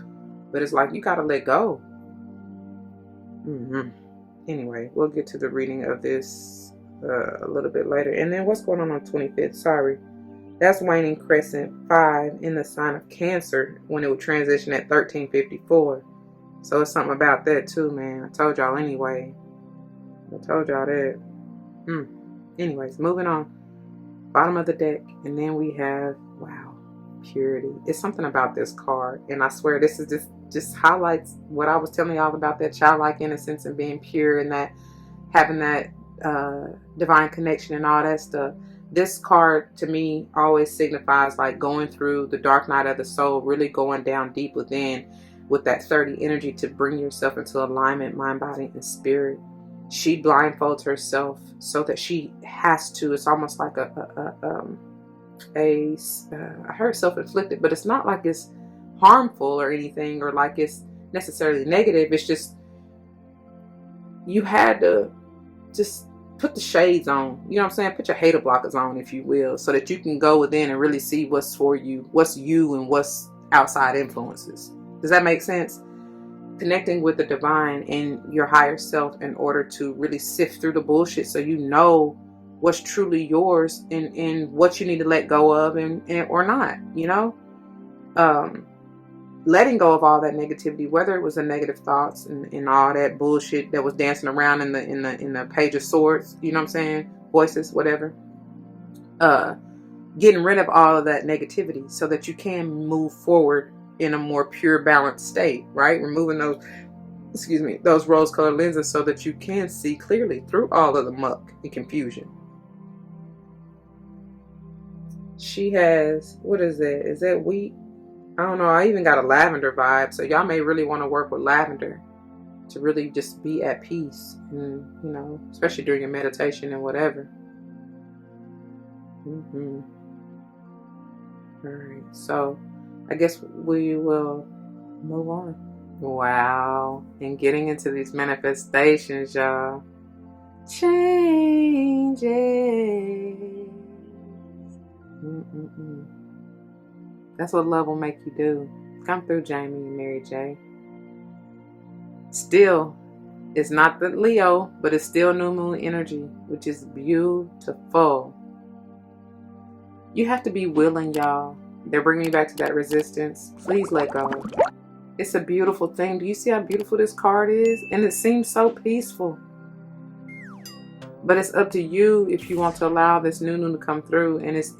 [SPEAKER 1] But it's like, you gotta let go. Anyway, we'll get to the reading of this a little bit later. And then what's going on 25th? Sorry. That's waning crescent 5 in the sign of Cancer, when it would transition at 13:54. So it's something about that too, man. I told y'all anyway. I told y'all that. Anyways, moving on. Bottom of the deck. And then we have, wow, purity. It's something about this card. And I swear this is just highlights what I was telling y'all about that childlike innocence and being pure and that having that divine connection and all that stuff. This card to me always signifies like going through the dark night of the soul, really going down deep within with that 30 energy to bring yourself into alignment, mind, body, and spirit. She blindfolds herself so that she has to. It's almost like I heard self-inflicted, but it's not like it's harmful or anything, or like it's necessarily negative. It's just you had to just put the shades on, you know what I'm saying? Put your hater blockers on, if you will, so that you can go within and really see what's for you, what's you, and what's outside influences. Does that make sense? Connecting with the divine and your higher self in order to really sift through the bullshit so you know what's truly yours and what you need to let go of and or not, you know? Letting go of all that negativity, whether it was the negative thoughts and all that bullshit that was dancing around in the Page of Swords, you know what I'm saying? Voices, whatever. Getting rid of all of that negativity so that you can move forward in a more pure, balanced state, right? Removing those rose-colored lenses so that you can see clearly through all of the muck and confusion. She has, what is that? Is that wheat? I don't know. I even got a lavender vibe. So y'all may really want to work with lavender to really just be at peace. And, you know, especially during your meditation and whatever. All right. So I guess we will move on. Wow. And getting into these manifestations, y'all. Changes. That's what love will make you do. Come through, Jamie and Mary J. Still, it's not the Leo, but it's still new moon energy, which is beautiful. You have to be willing, y'all. They're bringing me back to that resistance. Please let go. It's a beautiful thing. Do you see how beautiful this card is? And it seems so peaceful. But it's up to you if you want to allow this new moon to come through. And it's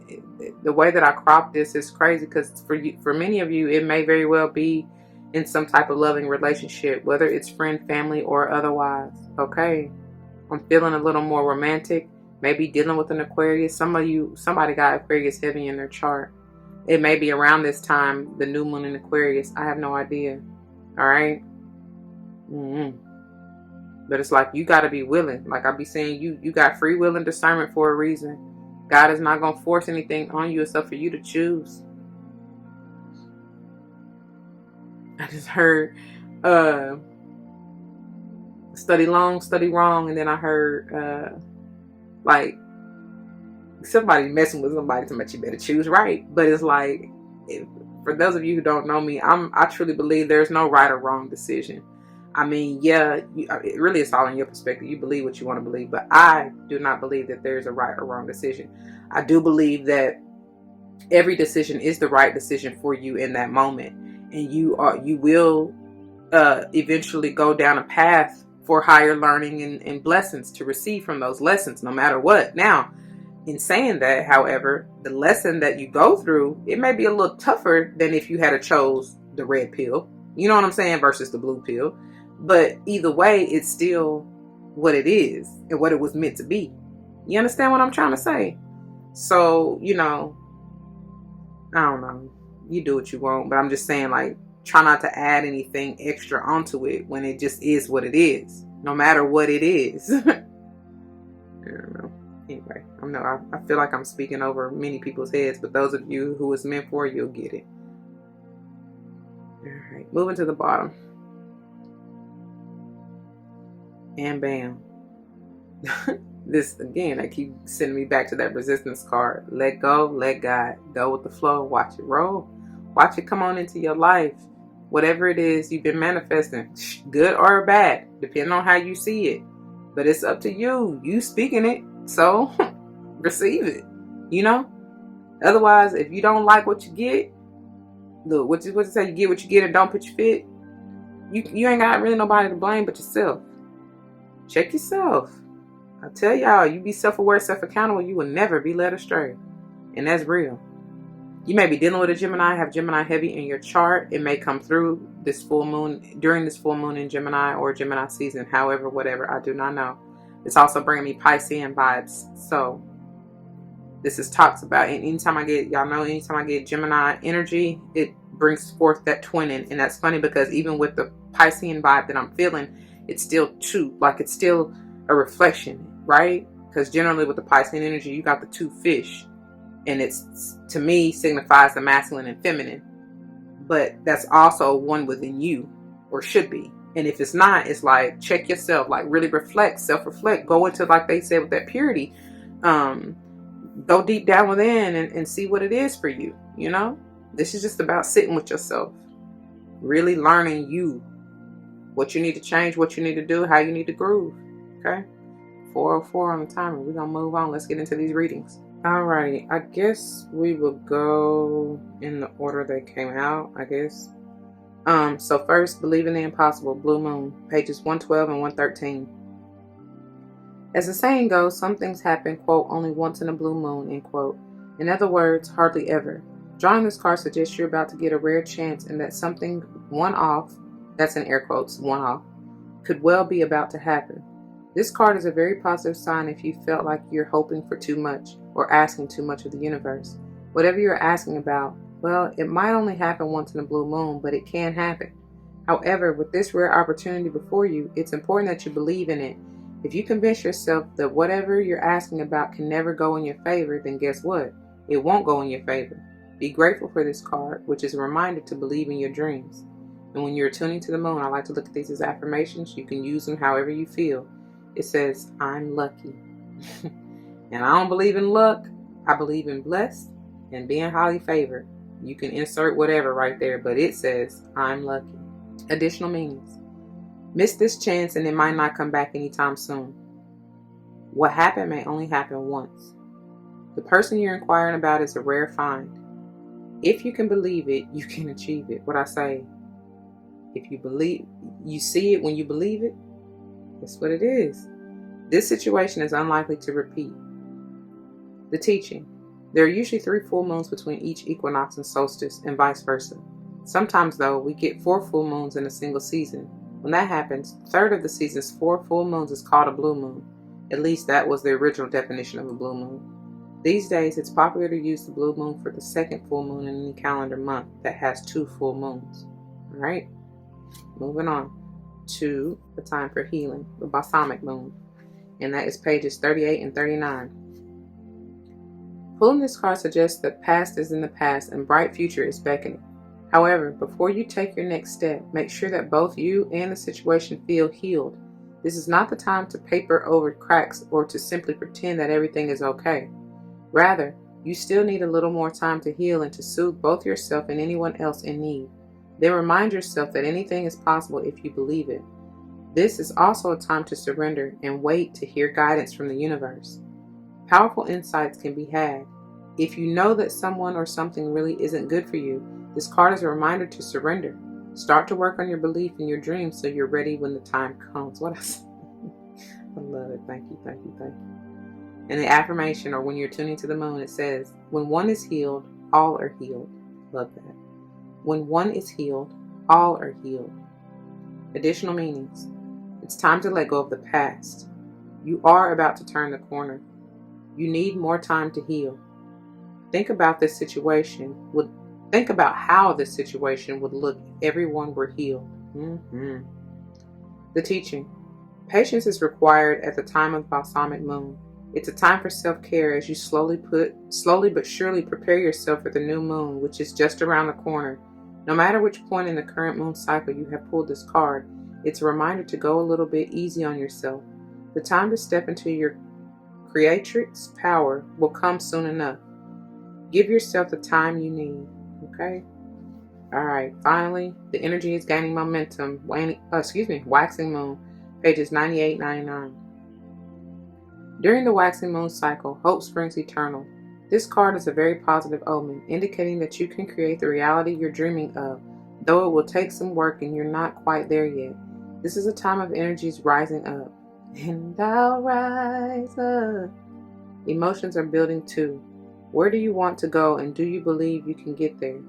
[SPEAKER 1] the way that I cropped this is crazy because for many of you, it may very well be in some type of loving relationship, whether it's friend, family, or otherwise. Okay, I'm feeling a little more romantic. Maybe dealing with an Aquarius. Somebody got Aquarius heavy in their chart. It may be around this time, the new moon in Aquarius. I have no idea. All right. But it's like you got to be willing. Like I be saying, you got free will and discernment for a reason. God is not going to force anything on you. It's up for you to choose. I just heard study long, study wrong. And then I heard like somebody messing with somebody so much you better choose right. But it's like, for those of you who don't know me, I truly believe there's no right or wrong decision. I mean, yeah, it really is all in your perspective. You believe what you want to believe, but I do not believe that there's a right or wrong decision. I do believe that every decision is the right decision for you in that moment, and you will eventually go down a path for higher learning and blessings to receive from those lessons, no matter what. Now, in saying that, however, the lesson that you go through, it may be a little tougher than if you had chose the red pill. You know what I'm saying? Versus the blue pill. But either way, it's still what it is and what it was meant to be. You understand what I'm trying to say? So, you know, I don't know. You do what you want. But I'm just saying, like, try not to add anything extra onto it when it just is what it is. No matter what it is. I don't know. Anyway, I feel like I'm speaking over many people's heads. But those of you who it's meant for, you'll get it. All right. Moving to the bottom. And bam. This again, I keep sending me back to that resistance card. Let go, let God. Go with the flow. Watch it roll. Watch it come on into your life. Whatever it is you've been manifesting, good or bad, depending on how you see it. But it's up to you. You speaking it. So receive it. You know? Otherwise, if you don't like what you get, look, what you say, you get what you get and don't put your fit. You ain't got really nobody to blame but yourself. Check yourself. I tell y'all, you be self-aware, self-accountable, you will never be led astray. And that's real. You may be dealing with a Gemini, have Gemini heavy in your chart. It may come through this full moon, during this full moon in Gemini or Gemini season, however, whatever, I do not know. It's also bringing me Piscean vibes. So this is talks about, and anytime I get Gemini energy, it brings forth that twinning. And that's funny because even with the Piscean vibe that I'm feeling, it's still two, like it's still a reflection, right? Because generally with the Piscean energy, you got the two fish. And it's, to me, signifies the masculine and feminine. But that's also one within you, or should be. And if it's not, it's like, check yourself, like really reflect, self-reflect, go into, like they said, with that purity. Go deep down within and see what it is for you, you know? This is just about sitting with yourself. Really learning you. What you need to change, what you need to do, how you need to groove. Okay? 4:04 on the timer. We're going to move on. Let's get into these readings. Alrighty, I guess we will go in the order they came out, I guess. So first, Believe in the Impossible, Blue Moon, pages 112 and 113. As the saying goes, some things happen, quote, only once in a blue moon, end quote. In other words, hardly ever. Drawing this card suggests you're about to get a rare chance and that something one-off, that's in air quotes, one-off, could well be about to happen. This card is a very positive sign if you felt like you're hoping for too much or asking too much of the universe. Whatever you're asking about, well, it might only happen once in a blue moon, but it can happen. However, with this rare opportunity before you, it's important that you believe in it. If you convince yourself that whatever you're asking about can never go in your favor, then guess what? It won't go in your favor. Be grateful for this card, which is a reminder to believe in your dreams. And when you're tuning to the moon, I like to look at these as affirmations. You can use them however you feel. It says, I'm lucky. And I don't believe in luck. I believe in blessed and being highly favored. You can insert whatever right there, but it says, I'm lucky. Additional meanings. Miss this chance and it might not come back anytime soon. What happened may only happen once. The person you're inquiring about is a rare find. If you can believe it, you can achieve it. What I say, if you believe, you see it when you believe it, that's what it is. This situation is unlikely to repeat. The teaching. There are usually 3 full moons between each equinox and solstice and vice versa. Sometimes, though, we get 4 full moons in a single season. When that happens, the third of the season's 4 full moons is called a blue moon. At least that was the original definition of a blue moon. These days, it's popular to use the blue moon for the second full moon in any calendar month that has 2 full moons. All right, moving on to the time for healing, the balsamic moon, and that is pages 38 and 39. Pulling this card suggests that past is in the past and bright future is beckoning. However, before you take your next step, make sure that both you and the situation feel healed. This is not the time to paper over cracks or to simply pretend that everything is okay. Rather, you still need a little more time to heal and to soothe both yourself and anyone else in need. Then remind yourself that anything is possible if you believe it. This is also a time to surrender and wait to hear guidance from the universe. Powerful insights can be had. If you know that someone or something really isn't good for you, this card is a reminder to surrender. Start to work on your belief in your dreams so you're ready when the time comes. What I say? I love it. Thank you, thank you, thank you. And the affirmation, or when you're tuning to the moon, it says, when one is healed, all are healed. Love that. When one is healed, all are healed. Additional meanings. It's time to let go of the past. You are about to turn the corner. You need more time to heal. Think about this situation. Think about how this situation would look if everyone were healed. The teaching. Patience is required at the time of the balsamic moon. It's a time for self-care as you slowly but surely prepare yourself for the new moon, which is just around the corner. No matter which point in the current moon cycle you have pulled this card, it's a reminder to go a little bit easy on yourself. The time to step into your creatrix power will come soon enough. Give yourself the time you need, okay? All right, finally, the energy is gaining momentum. Waxing moon, pages 98, 99. During the waxing moon cycle, hope springs eternal. This card is a very positive omen, indicating that you can create the reality you're dreaming of, though it will take some work and you're not quite there yet. This is a time of energies rising up. and I'll rise up. Emotions are building too. Where do you want to go, and do you believe you can get there?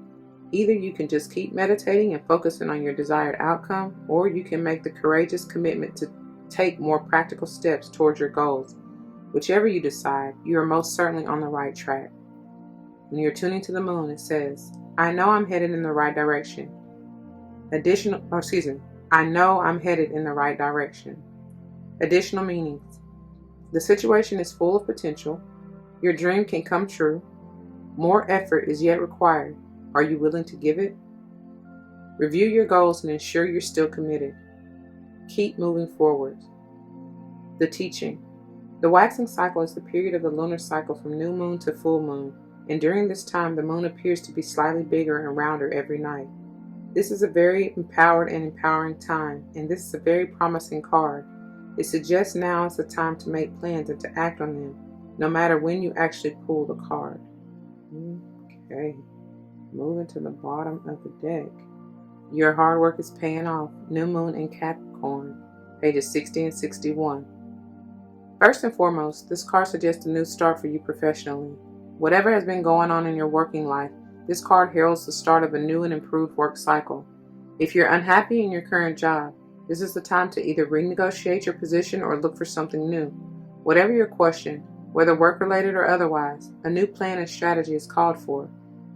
[SPEAKER 1] Either you can just keep meditating and focusing on your desired outcome, or you can make the courageous commitment to take more practical steps towards your goals. Whichever you decide, you are most certainly on the right track. When you're tuning to the moon, it says, I know I'm headed in the right direction. I know I'm headed in the right direction. Additional meanings. The situation is full of potential. Your dream can come true. More effort is yet required. Are you willing to give it? Review your goals and ensure you're still committed. Keep moving forward. The teaching. The waxing cycle is the period of the lunar cycle from new moon to full moon, and during this time the moon appears to be slightly bigger and rounder every night. This is a very empowered and empowering time, and this is a very promising card. It suggests now is the time to make plans and to act on them, no matter when you actually pull the card. Okay, moving to the bottom of the deck. Your hard work is paying off. New moon in Capricorn, pages 60 and 61. First and foremost, this card suggests a new start for you professionally. Whatever has been going on in your working life, this card heralds the start of a new and improved work cycle. If you're unhappy in your current job, this is the time to either renegotiate your position or look for something new. Whatever your question, whether work-related or otherwise, a new plan and strategy is called for.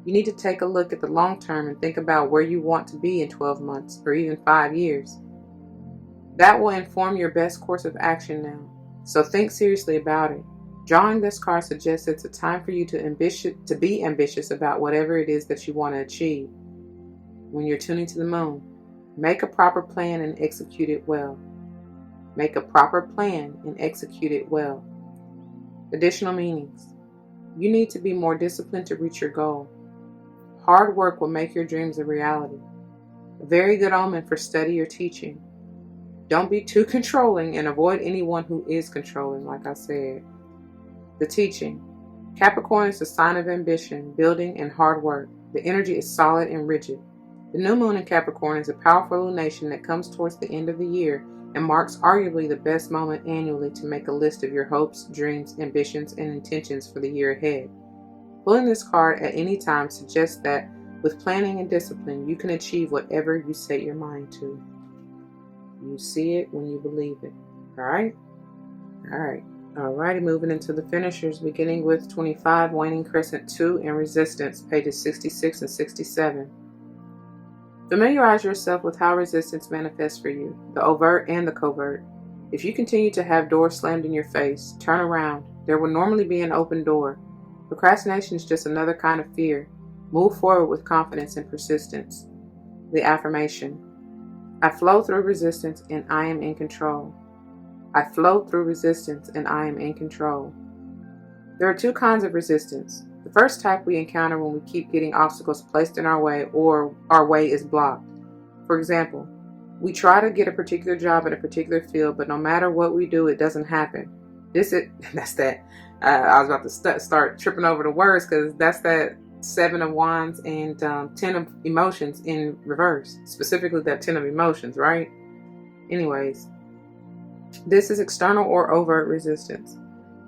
[SPEAKER 1] You need to take a look at the long term and think about where you want to be in 12 months or even 5 years. That will inform your best course of action now, so think seriously about it. Drawing this card suggests it's a time for you to be ambitious about whatever it is that you want to achieve. When you're tuning to the moon, make a proper plan and execute it well. Make a proper plan and execute it well. Additional meanings. You need to be more disciplined to reach your goal. Hard work will make your dreams a reality. A very good omen for study or teaching. Don't be too controlling and avoid anyone who is controlling, like I said. The teaching. Capricorn is a sign of ambition, building, and hard work. The energy is solid and rigid. The new moon in Capricorn is a powerful lunation that comes towards the end of the year and marks arguably the best moment annually to make a list of your hopes, dreams, ambitions, and intentions for the year ahead. Pulling this card at any time suggests that with planning and discipline, you can achieve whatever you set your mind to. You see it when you believe it. Alright? Alrighty, moving into the finishers, beginning with 25, Waning Crescent 2 and Resistance, pages 66 and 67. Familiarize yourself with how resistance manifests for you, the overt and the covert. If you continue to have doors slammed in your face, turn around. There will normally be an open door. Procrastination is just another kind of fear. Move forward with confidence and persistence. The affirmation. I flow through resistance and I am in control. I flow through resistance and I am in control. There are two kinds of resistance. The first type we encounter when we keep getting obstacles placed in our way or our way is blocked. For example, we try to get a particular job in a particular field, but no matter what we do, it doesn't happen. I was about to start tripping over the words because that's that 7 of Wands and 10 of Emotions in reverse. Specifically that 10 of Emotions, right? Anyways, this is external or overt resistance.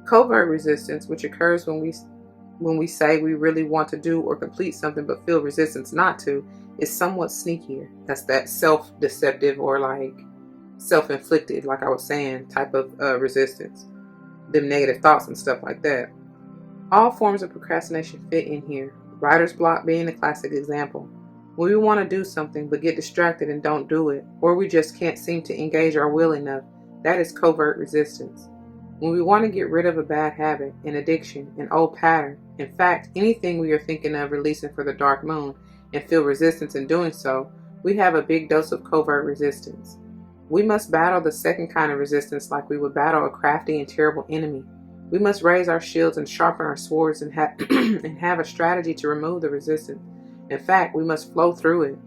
[SPEAKER 1] Covert resistance, which occurs when we say we really want to do or complete something but feel resistance not to, is somewhat sneakier. That's that self-deceptive or like self-inflicted, like I was saying, type of resistance. Them negative thoughts and stuff like that. All forms of procrastination fit in here. Writer's block being a classic example. When we want to do something but get distracted and don't do it, or we just can't seem to engage our will enough, that is covert resistance. When we want to get rid of a bad habit, an addiction, an old pattern, in fact, anything we are thinking of releasing for the dark moon, and feel resistance in doing so, we have a big dose of covert resistance. We must battle the second kind of resistance like we would battle a crafty and terrible enemy. We must raise our shields and sharpen our swords and have a strategy to remove the resistance. In fact, we must flow through it.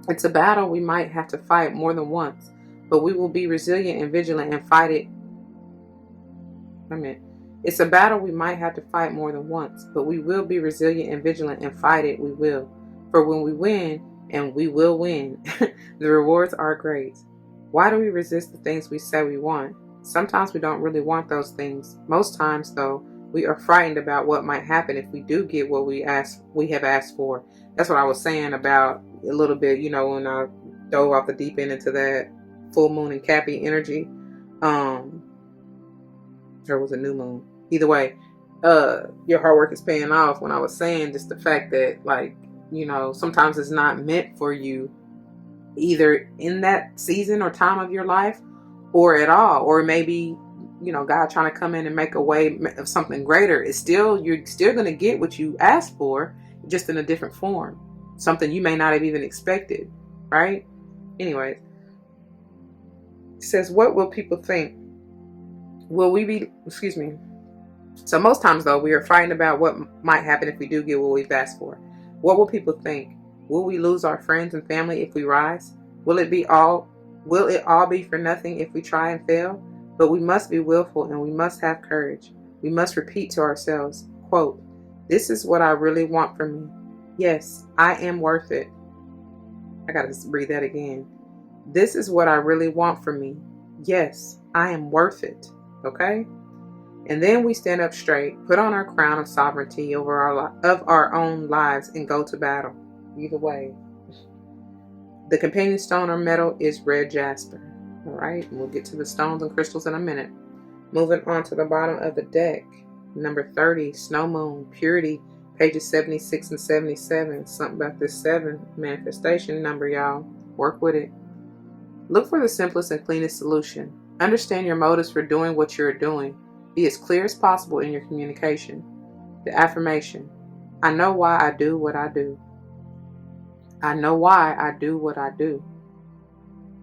[SPEAKER 1] It's a battle we might have to fight more than once, but we will be resilient and vigilant and fight it. It's a battle we might have to fight more than once, but we will be resilient and vigilant and fight it, we will. For when we win, and we will win, the rewards are great. Why do we resist the things we say we want? Sometimes we don't really want those things. Most times, though, we are frightened about what might happen if we do get what we have asked for. That's what I was saying about a little bit, when I dove off the deep end into that full moon and Cappy energy. Or was a new moon. Either way, your hard work is paying off. When I was saying just the fact that, sometimes it's not meant for you, either in that season or time of your life, or at all, or maybe God trying to come in and make a way of something greater. You're still going to get what you asked for, just in a different form, something you may not have even expected, right? Anyways, it says, what will people think? So most times, though, we are frightened about what might happen if we do get what we've asked for. What will people think? Will we lose our friends and family if we rise? Will it all be for nothing if we try and fail? But we must be willful and we must have courage. We must repeat to ourselves, quote, "This is what I really want from me. Yes, I am worth it." I gotta read that again. This is what I really want from me. Yes, I am worth it. Okay? And then we stand up straight, put on our crown of sovereignty of our own lives, and go to battle. Either way. The companion stone or metal is red jasper. All right, we'll get to the stones and crystals in a minute. Moving on to the bottom of the deck, number 30, Snow Moon, Purity, pages 76 and 77. Something about this 7 manifestation number, y'all. Work with it. Look for the simplest and cleanest solution. Understand your motives for doing what you're doing. Be as clear as possible in your communication. The affirmation: I know why I do what I do. I know why I do what I do.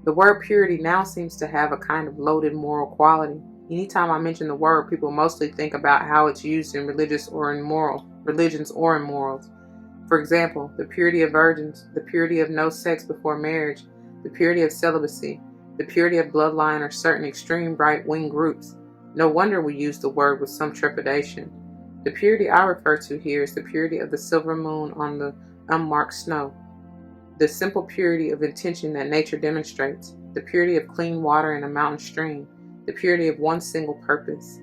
[SPEAKER 1] The word purity now seems to have a kind of loaded moral quality. Anytime I mention the word, people mostly think about how it's used in religions or in morals. For example, the purity of virgins, the purity of no sex before marriage, the purity of celibacy, the purity of bloodline, or certain extreme right-wing groups. No wonder we use the word with some trepidation. The purity I refer to here is the purity of the silver moon on the unmarked snow. The simple purity of intention that nature demonstrates. The purity of clean water in a mountain stream. The purity of one single purpose.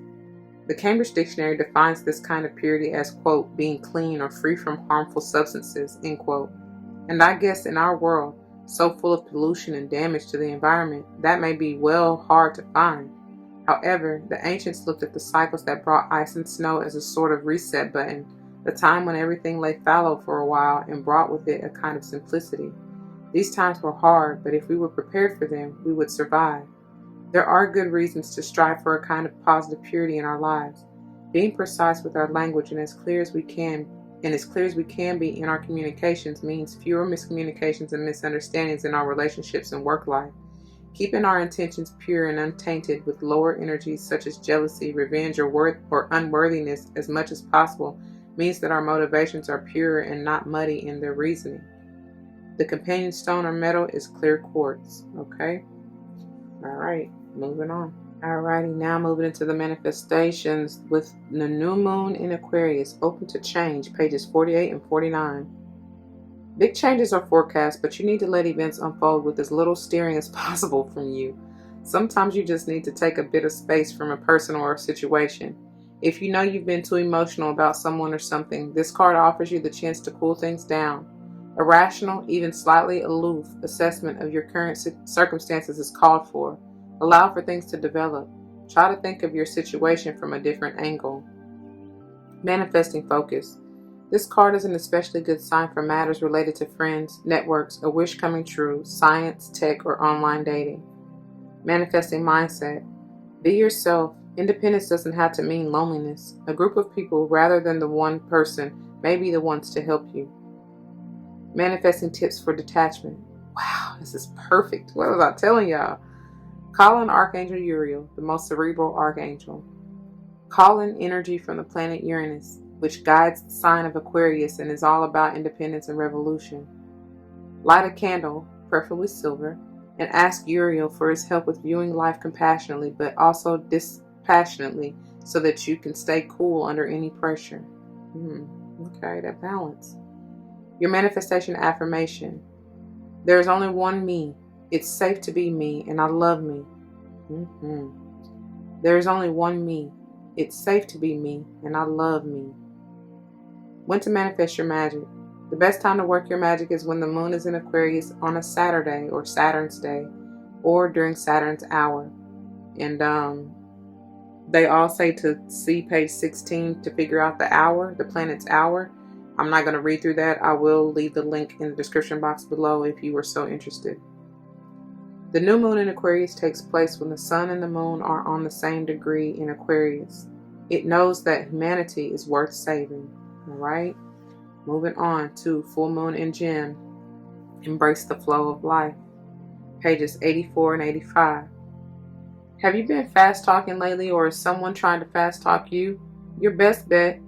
[SPEAKER 1] The Cambridge Dictionary defines this kind of purity as, quote, being clean or free from harmful substances, end quote. And I guess in our world, so full of pollution and damage to the environment, that may be hard to find. However, the ancients looked at the cycles that brought ice and snow as a sort of reset button, the time when everything lay fallow for a while and brought with it a kind of simplicity. These times were hard, but if we were prepared for them, we would survive. There are good reasons to strive for a kind of positive purity in our lives. Being precise with our language and as clear as we can be in our communications means fewer miscommunications and misunderstandings in our relationships and work life. Keeping our intentions pure and untainted with lower energies such as jealousy, revenge, or unworthiness as much as possible means that our motivations are pure and not muddy in their reasoning. The companion stone or metal is clear quartz. Okay? Alright, moving on. Alrighty, now moving into the manifestations with the new moon in Aquarius, open to change, pages 48 and 49. Big changes are forecast, but you need to let events unfold with as little steering as possible from you. Sometimes you just need to take a bit of space from a person or a situation. If you know you've been too emotional about someone or something, this card offers you the chance to cool things down. A rational, even slightly aloof assessment of your current circumstances is called for. Allow for things to develop. Try to think of your situation from a different angle. Manifesting focus. This card is an especially good sign for matters related to friends, networks, a wish coming true, science, tech, or online dating. Manifesting mindset. Be yourself. Independence doesn't have to mean loneliness. A group of people, rather than the one person, may be the ones to help you. Manifesting tips for detachment. Wow, this is perfect. What was I telling y'all? Call in Archangel Uriel, the most cerebral archangel. Call in energy from the planet Uranus, which guides the sign of Aquarius and is all about independence and revolution. Light a candle, preferably silver, and ask Uriel for his help with viewing life compassionately but also dispassionately so that you can stay cool under any pressure. Okay, that balance. Your manifestation affirmation. There is only one me. It's safe to be me, and I love me. There is only one me. It's safe to be me, and I love me. When to manifest your magic. The best time to work your magic is when the moon is in Aquarius on a Saturday or Saturn's day, or during Saturn's hour. And they all say to see page 16 to figure out the hour, the planet's hour. I'm not going to read through that. I will leave the link in the description box below if you were so interested. The new moon in Aquarius takes place when the sun and the moon are on the same degree in Aquarius. It knows that humanity is worth saving. All right? Moving on to full moon in Gem. Embrace the flow of life. Pages 84 and 85. Have you been fast talking lately, or is someone trying to fast talk you? Your best bet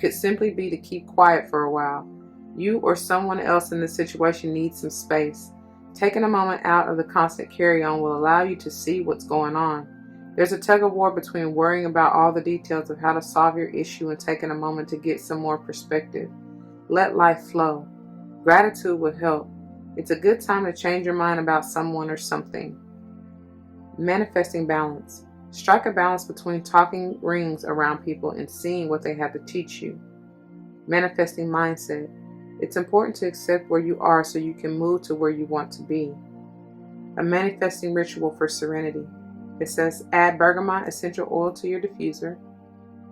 [SPEAKER 1] could simply be to keep quiet for a while. You or someone else in this situation needs some space. Taking a moment out of the constant carry-on will allow you to see what's going on. There's a tug-of-war between worrying about all the details of how to solve your issue and taking a moment to get some more perspective. Let life flow. Gratitude will help. It's a good time to change your mind about someone or something. Manifesting balance. Strike a balance between talking rings around people and seeing what they have to teach you. Manifesting mindset. It's important to accept where you are so you can move to where you want to be. A manifesting ritual for serenity. It says, add bergamot essential oil to your diffuser.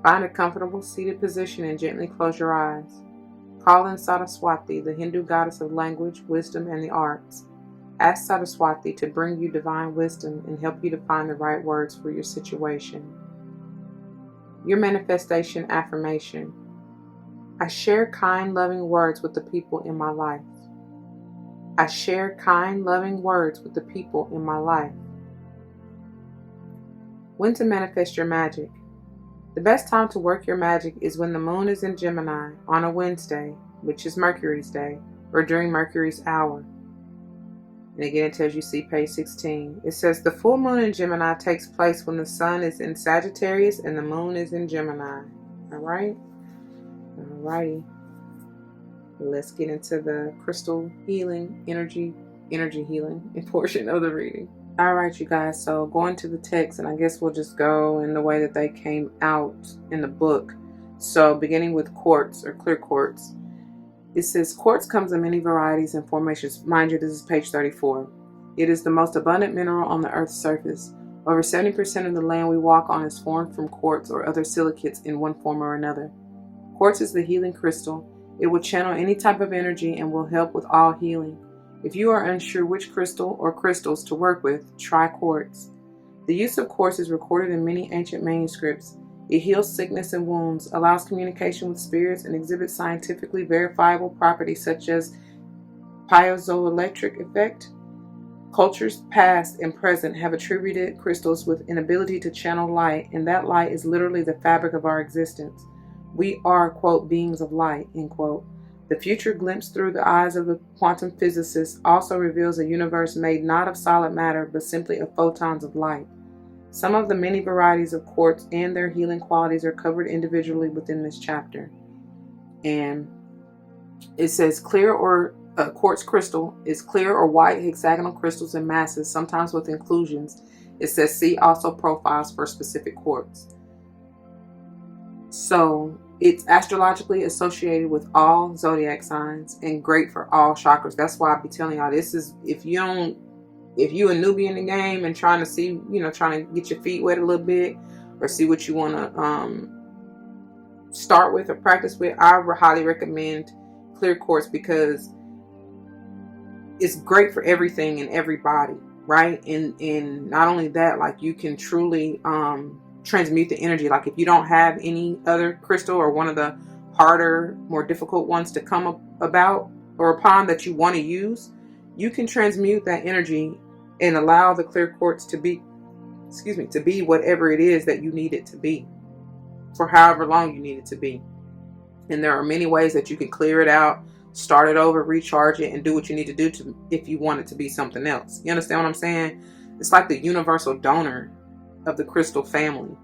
[SPEAKER 1] Find a comfortable seated position and gently close your eyes. Call in Saraswati, the Hindu goddess of language, wisdom, and the arts. Ask Saraswati to bring you divine wisdom and help you to find the right words for your situation. Your manifestation affirmation. I share kind, loving words with the people in my life. I share kind, loving words with the people in my life. When to manifest your magic. The best time to work your magic is when the moon is in Gemini on a Wednesday, which is Mercury's day, or during Mercury's hour. And again, it tells you see page 16. It says the full moon in Gemini takes place when the sun is in Sagittarius and the moon is in Gemini. All right? Alrighty. Let's get into the crystal healing, energy healing portion of the reading. Alright, you guys, so going to the text, and I guess we'll just go in the way that they came out in the book. So beginning with quartz or clear quartz. It says quartz comes in many varieties and formations. Mind you, this is page 34. It is the most abundant mineral on the Earth's surface. Over 70% of the land we walk on is formed from quartz or other silicates in one form or another. Quartz is the healing crystal. It will channel any type of energy and will help with all healing. If you are unsure which crystal or crystals to work with, try quartz. The use of quartz is recorded in many ancient manuscripts. It heals sickness and wounds, allows communication with spirits, and exhibits scientifically verifiable properties such as piezoelectric effect. Cultures past and present have attributed crystals with an ability to channel light, and that light is literally the fabric of our existence. We are, quote, beings of light, end quote. The future glimpsed through the eyes of the quantum physicist also reveals a universe made not of solid matter, but simply of photons of light. Some of the many varieties of quartz and their healing qualities are covered individually within this chapter. And it says clear or quartz crystal is clear or white hexagonal crystals in masses, sometimes with inclusions. It says see also profiles for specific quartz. So it's astrologically associated with all zodiac signs and great for all chakras. That's why I be telling y'all this is if you a newbie in the game and trying to see, trying to get your feet wet a little bit or see what you want to start with or practice with, I highly recommend clear quartz because it's great for everything and everybody, right? And not only that, like you can truly transmute the energy. Like if you don't have any other crystal or one of the harder, more difficult ones to come about or upon that you want to use, you can transmute that energy and allow the clear quartz to be whatever it is that you need it to be for however long you need it to be. And there are many ways that you can clear it out, start it over, recharge it, and do what you need to do if you want it to be something else. You understand what I'm saying? It's like the universal donor of the crystal family,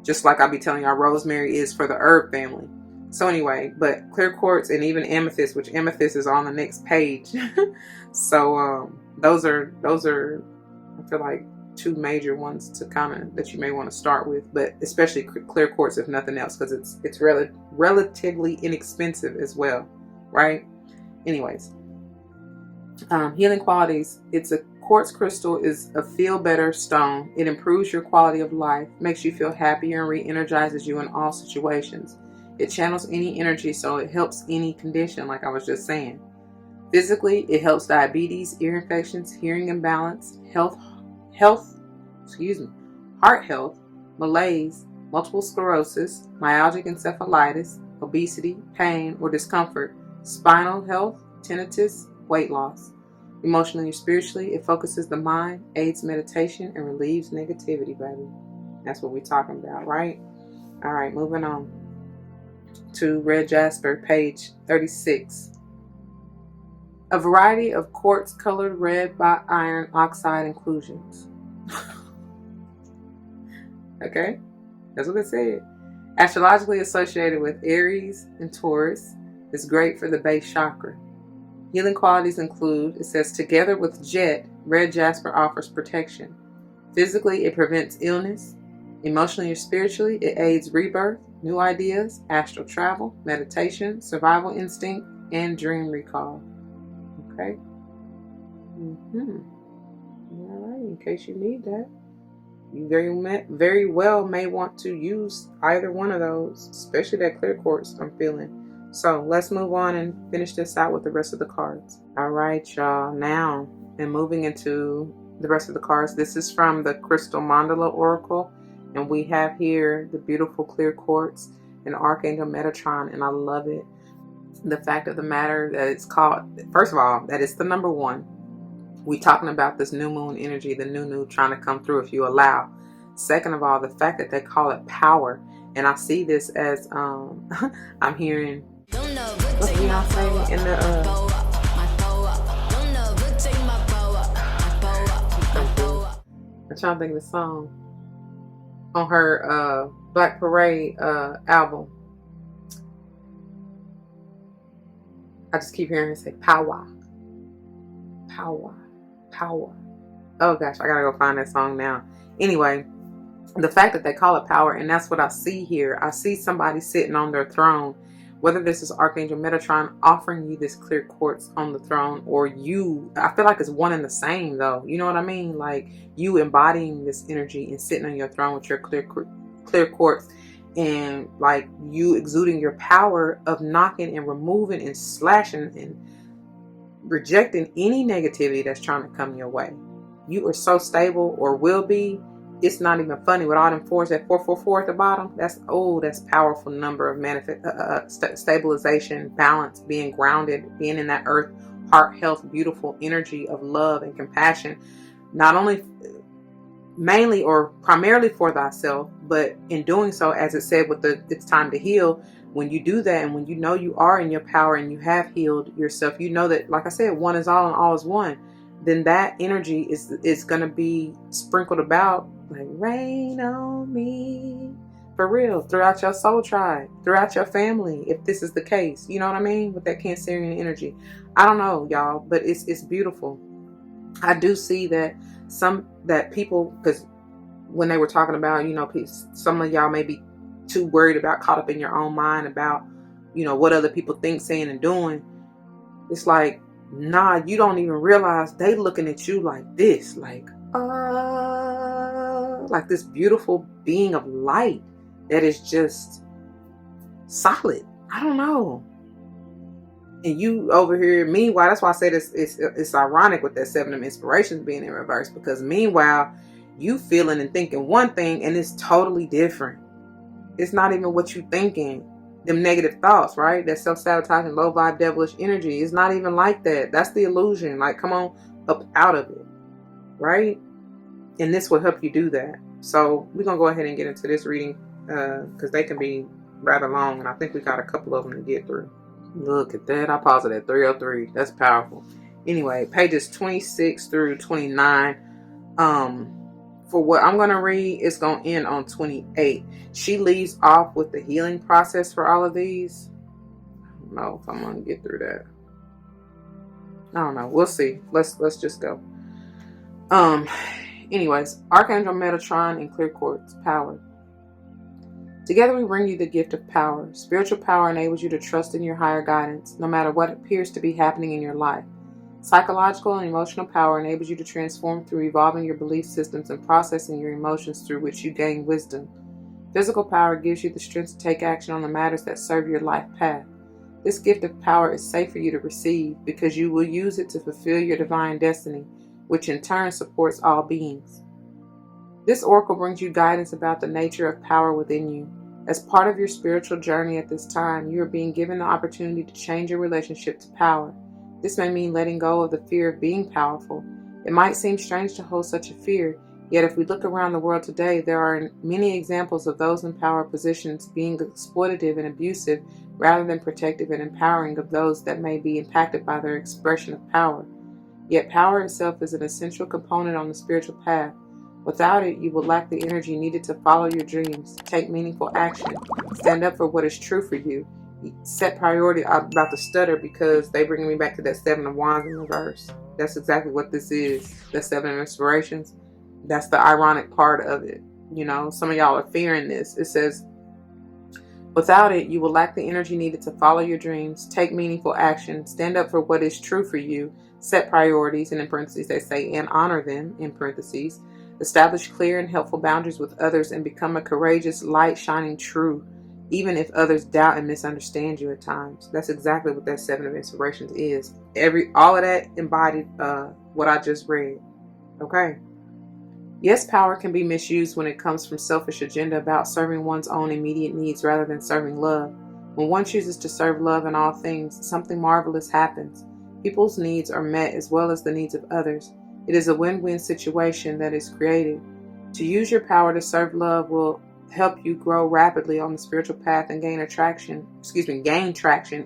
[SPEAKER 1] just like I be telling y'all rosemary is for the herb family. So anyway, but clear quartz and even amethyst, which amethyst is on the next page. So those are I feel like two major ones to that you may want to start with, but especially clear quartz if nothing else, because it's relatively inexpensive as well, right? Anyways, healing qualities. It's a quartz crystal is a feel better stone. It improves your quality of life, makes you feel happier, and re-energizes you in all situations. It channels any energy, so it helps any condition, like I was just saying. Physically, it helps diabetes, ear infections, hearing imbalance, heart health, malaise, multiple sclerosis, myalgic encephalitis, obesity, pain or discomfort, spinal health, tinnitus, weight loss. Emotionally and spiritually, it focuses the mind, aids meditation, and relieves negativity, baby. That's what we're talking about, right? All right, moving on to red jasper, page 36. A variety of quartz colored red by iron oxide inclusions. Okay, that's what it said. Astrologically associated with Aries and Taurus, it's great for the base chakra. Healing qualities include, it says, together with jet, red jasper offers protection. Physically, it prevents illness. Emotionally or spiritually, it aids rebirth, new ideas, astral travel, meditation, survival instinct, and dream recall. Okay. All right. In case you need that, you very well may want to use either one of those, especially that clear quartz I'm feeling. So let's move on and finish this out with the rest of the cards. All right, y'all. Now, and moving into the rest of the cards, this is from the Crystal Mandala Oracle, and we have here the beautiful clear quartz and Archangel Metatron, and I love it. The fact of the matter that it's called, first of all, that it's the number one. We talking about this new moon energy, the new trying to come through if you allow. Second of all, the fact that they call it power, and I see this as I'm hearing what's Beyonce in the I'm trying to think of the song on her Black Parade album. I just keep hearing her say power. Oh gosh, I gotta go find that song now. Anyway, the fact that they call it power, and that's what I see here. I see somebody sitting on their throne, whether this is Archangel Metatron offering you this clear quartz on the throne, or you, I feel like it's one and the same though. You know what I mean? Like you embodying this energy and sitting on your throne with your clear quartz, and like you exuding your power of knocking and removing and slashing and rejecting any negativity that's trying to come your way. You are so stable, or will be. It's not even funny with all them fours. That 444 at the bottom. That's powerful number of stabilization, balance, being grounded, being in that earth, heart, health, beautiful energy of love and compassion. Not only, mainly or primarily for thyself, but in doing so, as it said with it's time to heal. When you do that, and when you know you are in your power and you have healed yourself, you know that, like I said, one is all and all is one. Then that energy is going to be sprinkled about like rain on me, for real, throughout your soul tribe, throughout your family, if this is the case. You know what I mean? With that Cancerian energy. I don't know, y'all, but it's beautiful. I do see that people, because when they were talking about, you know, some of y'all may be too worried about, caught up in your own mind about, you know, what other people think, saying, and doing. It's like, nah, you don't even realize they looking at you like this, like this beautiful being of light that is just solid. I don't know. And you over here, meanwhile, that's why I say this. It's ironic with that Seven of Inspirations being in reverse, because meanwhile, you feeling and thinking one thing, and it's totally different. It's not even what you thinking. Them negative thoughts, right? That self-sabotaging, low vibe, devilish energy is not even like that. That's the illusion. Like, come on up out of it, right? And this will help you do that. So we're gonna go ahead and get into this reading because they can be rather long, and I think we got a couple of them to get through. Look at that. I paused it at 303. That's powerful. Anyway, pages 26 through 29. For what I'm going to read, it's going to end on 28. She leaves off with the healing process for all of these. I don't know if I'm going to get through that. I don't know. We'll see. Let's just go. Anyways, Archangel Metatron and Clear Quartz power. Together we bring you the gift of power. Spiritual power enables you to trust in your higher guidance, no matter what appears to be happening in your life. Psychological and emotional power enables you to transform through evolving your belief systems and processing your emotions, through which you gain wisdom. Physical power gives you the strength to take action on the matters that serve your life path. This gift of power is safe for you to receive because you will use it to fulfill your divine destiny, which in turn supports all beings. This oracle brings you guidance about the nature of power within you. As part of your spiritual journey at this time, you are being given the opportunity to change your relationship to power. This may mean letting go of the fear of being powerful. It might seem strange to hold such a fear, yet if we look around the world today, there are many examples of those in power positions being exploitative and abusive rather than protective and empowering of those that may be impacted by their expression of power. Yet power itself is an essential component on the spiritual path. Without it, you will lack the energy needed to follow your dreams, take meaningful action, stand up for what is true for you, set priority. I'm about to stutter because they bring me back to that Seven of Wands in reverse. That's exactly what this is. The Seven of Inspirations. That's the ironic part of it. You know, some of y'all are fearing this. It says, without it, you will lack the energy needed to follow your dreams, take meaningful action, stand up for what is true for you, set priorities, and in parentheses they say, and honor them, in parentheses, establish clear and helpful boundaries with others, and become a courageous light shining true, even if others doubt and misunderstand you at times. That's exactly what that Seven of Inspirations is. All of that embodied what I just read. Okay. Yes, power can be misused when it comes from selfish agenda about serving one's own immediate needs rather than serving love. When one chooses to serve love in all things, something marvelous happens. People's needs are met as well as the needs of others. It is a win-win situation that is created. To use your power to serve love will help you grow rapidly on the spiritual path and gain traction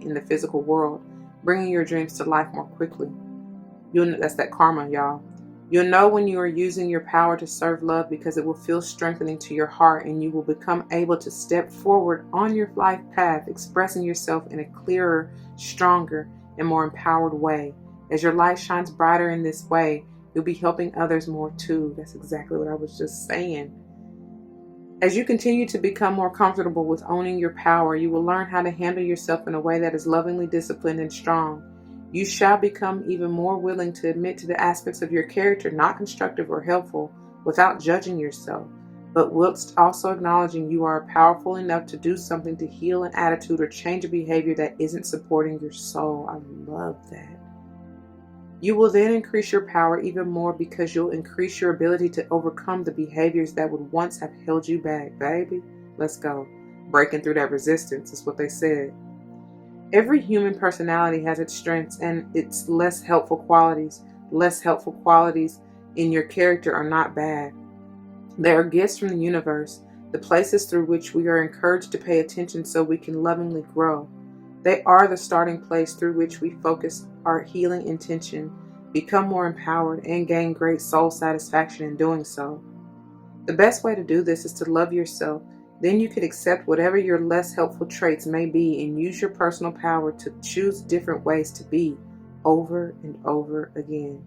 [SPEAKER 1] in the physical world, bringing your dreams to life more quickly. That's that karma, y'all. You'll know when you are using your power to serve love because it will feel strengthening to your heart, and you will become able to step forward on your life path, expressing yourself in a clearer, stronger, and more empowered way. As your light shines brighter in this way, you'll be helping others more too. That's exactly what I was just saying. As you continue to become more comfortable with owning your power, you will learn how to handle yourself in a way that is lovingly disciplined and strong. You shall become even more willing to admit to the aspects of your character not constructive or helpful without judging yourself, but whilst also acknowledging you are powerful enough to do something to heal an attitude or change a behavior that isn't supporting your soul. I love that. You will then increase your power even more because you'll increase your ability to overcome the behaviors that would once have held you back. Baby, let's go. Breaking through that resistance is what they said. Every human personality has its strengths and its less helpful qualities. Less helpful qualities in your character are not bad. They are gifts from the universe, the places through which we are encouraged to pay attention so we can lovingly grow. They are the starting place through which we focus our healing intention, become more empowered, and gain great soul satisfaction in doing so. The best way to do this is to love yourself. Then you can accept whatever your less helpful traits may be and use your personal power to choose different ways to be over and over again.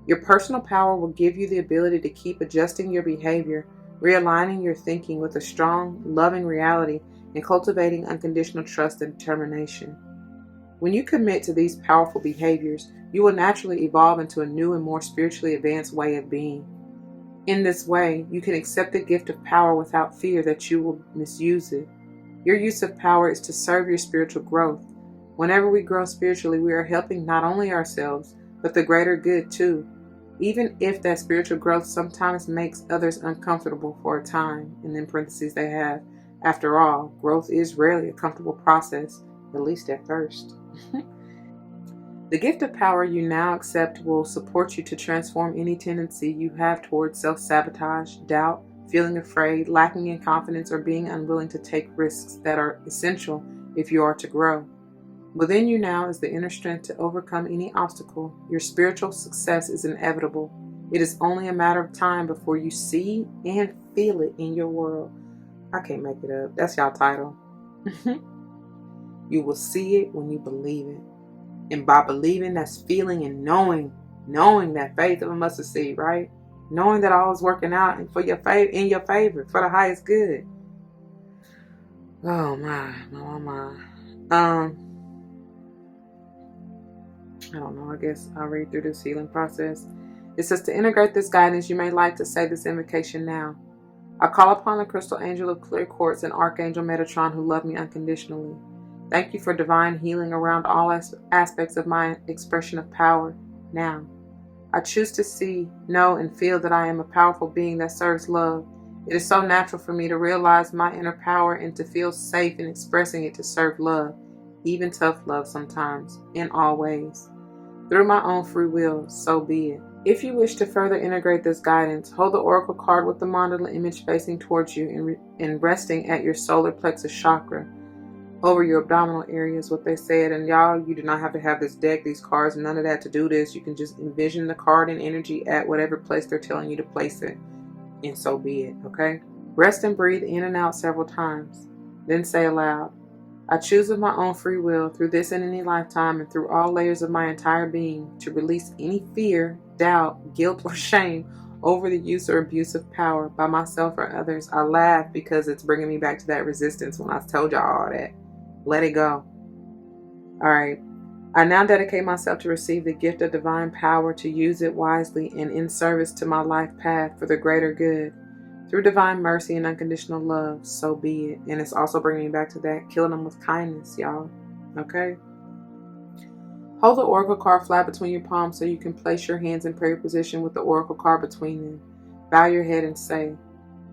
[SPEAKER 1] Your personal power will give you the ability to keep adjusting your behavior, realigning your thinking with a strong, loving reality, and cultivating unconditional trust and determination. When you commit to these powerful behaviors, you will naturally evolve into a new and more spiritually advanced way of being. In this way, you can accept the gift of power without fear that you will misuse it. Your use of power is to serve your spiritual growth. Whenever we grow spiritually, we are helping not only ourselves, but the greater good too. Even if that spiritual growth sometimes makes others uncomfortable for a time, and in parentheses they have, after all, growth is rarely a comfortable process, at least at first. The gift of power you now accept will support you to transform any tendency you have towards self-sabotage, doubt, feeling afraid, lacking in confidence, or being unwilling to take risks that are essential if you are to grow. Within you now is the inner strength to overcome any obstacle. Your spiritual success is inevitable. It is only a matter of time before you see and feel it in your world. I can't make it up. That's y'all title. You will see it when you believe it. And by believing, that's feeling and knowing that faith of a mustard seed, right? knowing that all is working out for your in your favor, for the highest good. Oh my. I don't know, I guess I'll read through this healing process. It says, to integrate this guidance, you may like to say this invocation now. I call upon the crystal angel of clear quartz and Archangel Metatron who love me unconditionally. Thank you for divine healing around all aspects of my expression of power now. I choose to see, know, and feel that I am a powerful being that serves love. It is so natural for me to realize my inner power and to feel safe in expressing it to serve love, even tough love sometimes, in all ways. Through my own free will, so be it. If you wish to further integrate this guidance, hold the oracle card with the mandala image facing towards you and resting at your solar plexus chakra over your abdominal area is what they said. And y'all, you do not have to have this deck, these cards, none of that to do this. You can just envision the card and energy at whatever place they're telling you to place it, and so be it, okay? Rest and breathe in and out several times. Then say aloud, I choose of my own free will, through this and any lifetime and through all layers of my entire being, to release any fear, doubt, guilt, or shame over the use or abuse of power by myself or others. I laugh because it's bringing me back to that resistance when I told y'all all that. Let it go. All right. I now dedicate myself to receive the gift of divine power, to use it wisely and in service to my life path for the greater good. Through divine mercy and unconditional love, so be it. And it's also bringing me back to that, killing them with kindness, y'all. Okay? Hold the oracle card flat between your palms so you can place your hands in prayer position with the oracle card between them. Bow your head and say,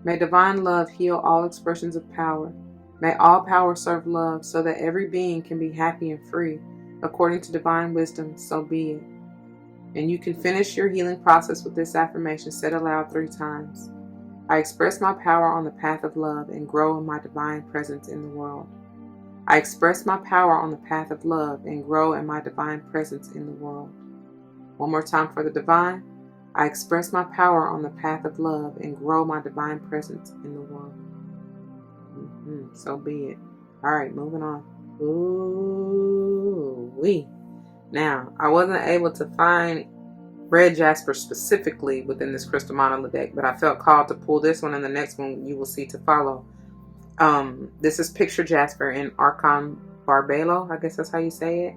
[SPEAKER 1] may divine love heal all expressions of power. May all power serve love so that every being can be happy and free. According to divine wisdom, so be it. And you can finish your healing process with this affirmation said aloud 3 times. I express my power on the path of love and grow in my divine presence in the world. I express my power on the path of love and grow in my divine presence in the world. One more time for the divine. I express my power on the path of love and grow my divine presence in the world. So be it. All right, moving on. Ooh-wee. Now, I wasn't able to find red jasper specifically within this crystal mandala deck, but I felt called to pull this one, and the next one you will see to follow. This is picture jasper in Archon Barbelo, I guess that's how you say it.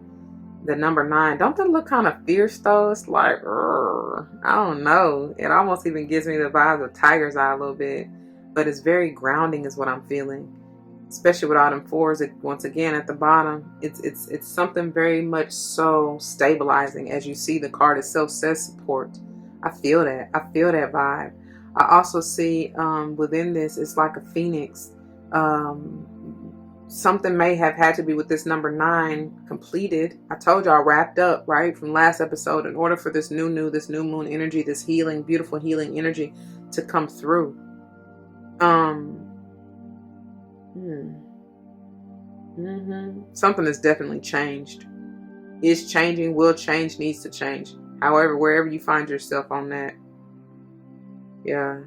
[SPEAKER 1] The number 9. Don't that look kind of fierce though? It's like, I don't know. It almost even gives me the vibes of tiger's eye a little bit, but it's very grounding is what I'm feeling. Especially with all them 4s, once again at the bottom, it's something very much so stabilizing. As you see, the card itself says support. I feel that. I feel that vibe. I also see within this, it's like a phoenix. Something may have had to be with this number 9 completed. I told y'all wrapped up, right, from last episode, in order for this new moon energy, this healing, beautiful healing energy to come through. Something has definitely changed. Is changing, will change, needs to change. However, wherever you find yourself on that. Yeah.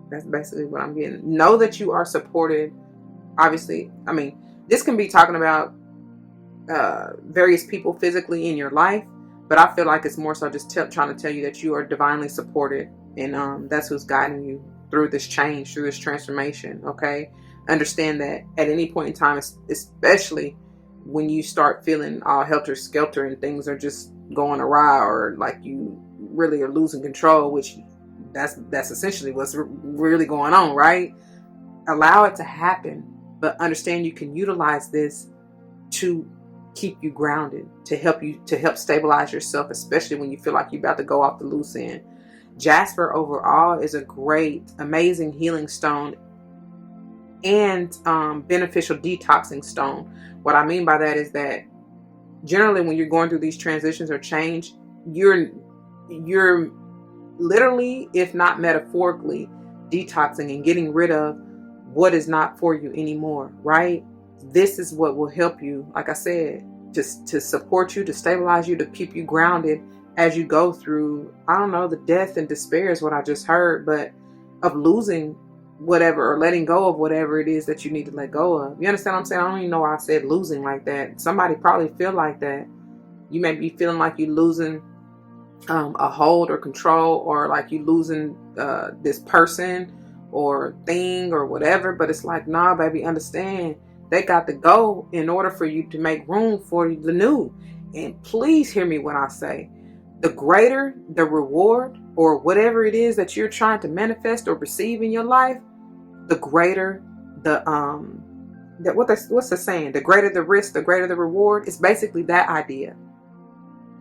[SPEAKER 1] That's basically what I'm getting. Know that you are supported. Obviously, I mean, this can be talking about various people physically in your life, but I feel like it's more so just trying to tell you that you are divinely supported, and that's who's guiding you through this change, through this transformation, okay? Understand that at any point in time, especially when you start feeling all helter-skelter and things are just going awry, or like you really are losing control, which that's essentially what's really going on, right? Allow it to happen, but understand you can utilize this to keep you grounded, to help stabilize yourself, especially when you feel like you're about to go off the loose end. Jasper overall is a great, amazing healing stone and beneficial detoxing stone. What I mean by that is that generally when you're going through these transitions or change, you're literally, if not metaphorically, detoxing and getting rid of what is not for you anymore, right? This is what will help you, like I said, just to support you, to stabilize you, to keep you grounded as you go through, I don't know, the death and despair is what I just heard, but of losing whatever or letting go of whatever it is that you need to let go of. You understand what I'm saying? I don't even know why I said losing like that. Somebody probably feel like that. You may be feeling like you're losing a hold or control, or like you losing this person or thing or whatever. But it's like, nah, baby, understand, they got to go in order for you to make room for the new. And please hear me when I say, the greater the reward or whatever it is that you're trying to manifest or receive in your life, the greater the what's the saying? The greater the risk, the greater the reward. It's basically that idea.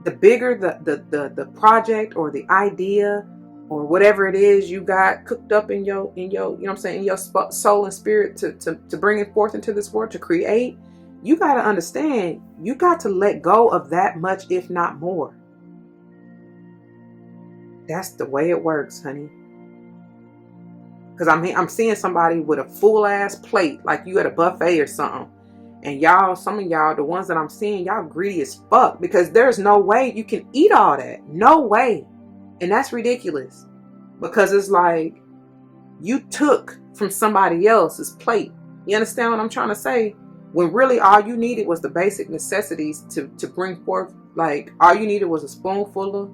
[SPEAKER 1] The bigger the project or the idea or whatever it is you got cooked up in your you know what I'm saying, in your soul and spirit to bring it forth into this world, to create, you got to understand, you got to let go of that much, if not more. That's the way it works, honey. Because I'm seeing somebody with a full ass plate, like you at a buffet or something. And y'all, some of y'all, the ones that I'm seeing, y'all greedy as fuck, because there's no way you can eat all that. No way. And that's ridiculous. Because it's like you took from somebody else's plate. You understand what I'm trying to say? When really all you needed was the basic necessities to bring forth. Like all you needed was a spoonful of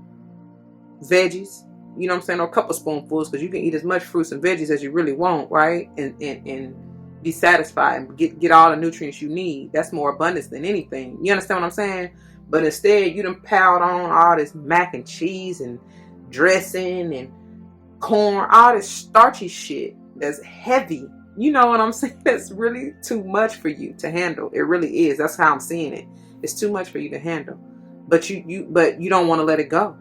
[SPEAKER 1] veggies. You know what I'm saying? Or a couple spoonfuls, because you can eat as much fruits and veggies as you really want, right? And be satisfied and get all the nutrients you need. That's more abundance than anything. You understand what I'm saying? But instead, you done piled on all this mac and cheese and dressing and corn, all this starchy shit that's heavy. You know what I'm saying? That's really too much for you to handle. It really is. That's how I'm seeing it. It's too much for you to handle. But you don't want to let it go.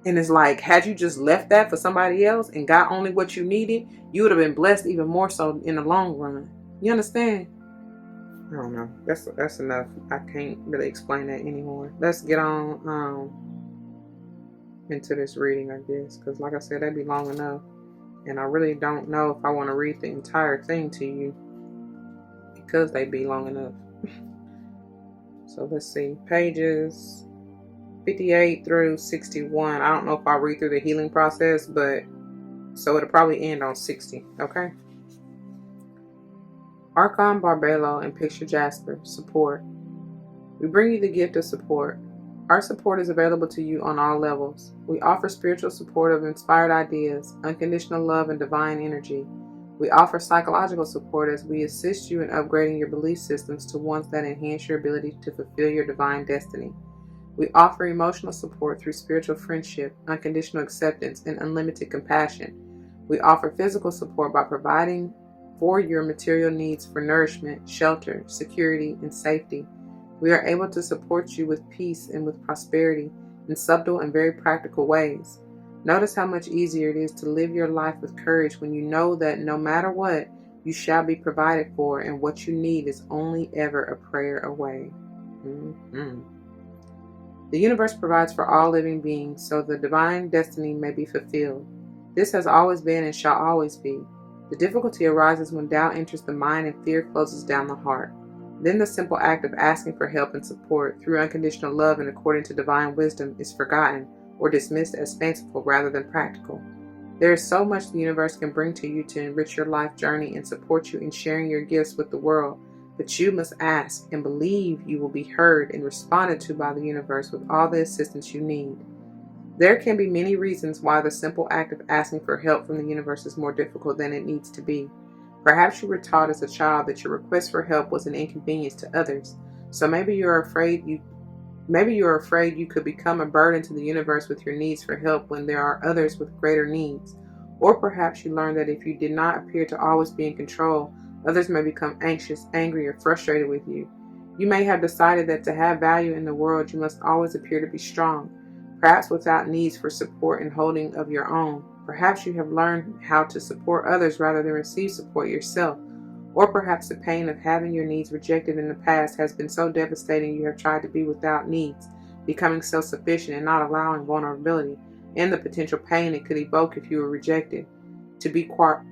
[SPEAKER 1] And it's like, had you just left that for somebody else and got only what you needed, you would have been blessed even more so in the long run. You understand? I don't know. That's enough. I can't really explain that anymore. Let's get on into this reading, I guess. Because like I said, that'd be long enough. And I really don't know if I want to read the entire thing to you, because they'd be long enough. So let's see. Pages 58 through 61. I don't know if I'll read through the healing process, but so it'll probably end on 60. Okay. Archon Barbelo and Picture Jasper. Support. We bring you the gift of support. Our support is available to you on all levels. We offer spiritual support of inspired ideas, unconditional love, and divine energy. We offer psychological support as we assist you in upgrading your belief systems to ones that enhance your ability to fulfill your divine destiny. We offer emotional support through spiritual friendship, unconditional acceptance, and unlimited compassion. We offer physical support by providing for your material needs for nourishment, shelter, security, and safety. We are able to support you with peace and with prosperity in subtle and very practical ways. Notice how much easier it is to live your life with courage when you know that no matter what, you shall be provided for, and what you need is only ever a prayer away. The universe provides for all living beings so the divine destiny may be fulfilled. This has always been and shall always be. The difficulty arises when doubt enters the mind and fear closes down the heart. Then the simple act of asking for help and support through unconditional love and according to divine wisdom is forgotten or dismissed as fanciful rather than practical. There is so much the universe can bring to you to enrich your life journey and support you in sharing your gifts with the world. But you must ask and believe you will be heard and responded to by the universe with all the assistance you need. There can be many reasons why the simple act of asking for help from the universe is more difficult than it needs to be. Perhaps you were taught as a child that your request for help was an inconvenience to others. So maybe you're afraid you could become a burden to the universe with your needs for help when there are others with greater needs. Or perhaps you learned that if you did not appear to always be in control, others may become anxious, angry, or frustrated with you. You may have decided that to have value in the world, you must always appear to be strong, perhaps without needs for support and holding of your own. Perhaps you have learned how to support others rather than receive support yourself. Or perhaps the pain of having your needs rejected in the past has been so devastating you have tried to be without needs, becoming self-sufficient and not allowing vulnerability and the potential pain it could evoke if you were rejected to be, quote,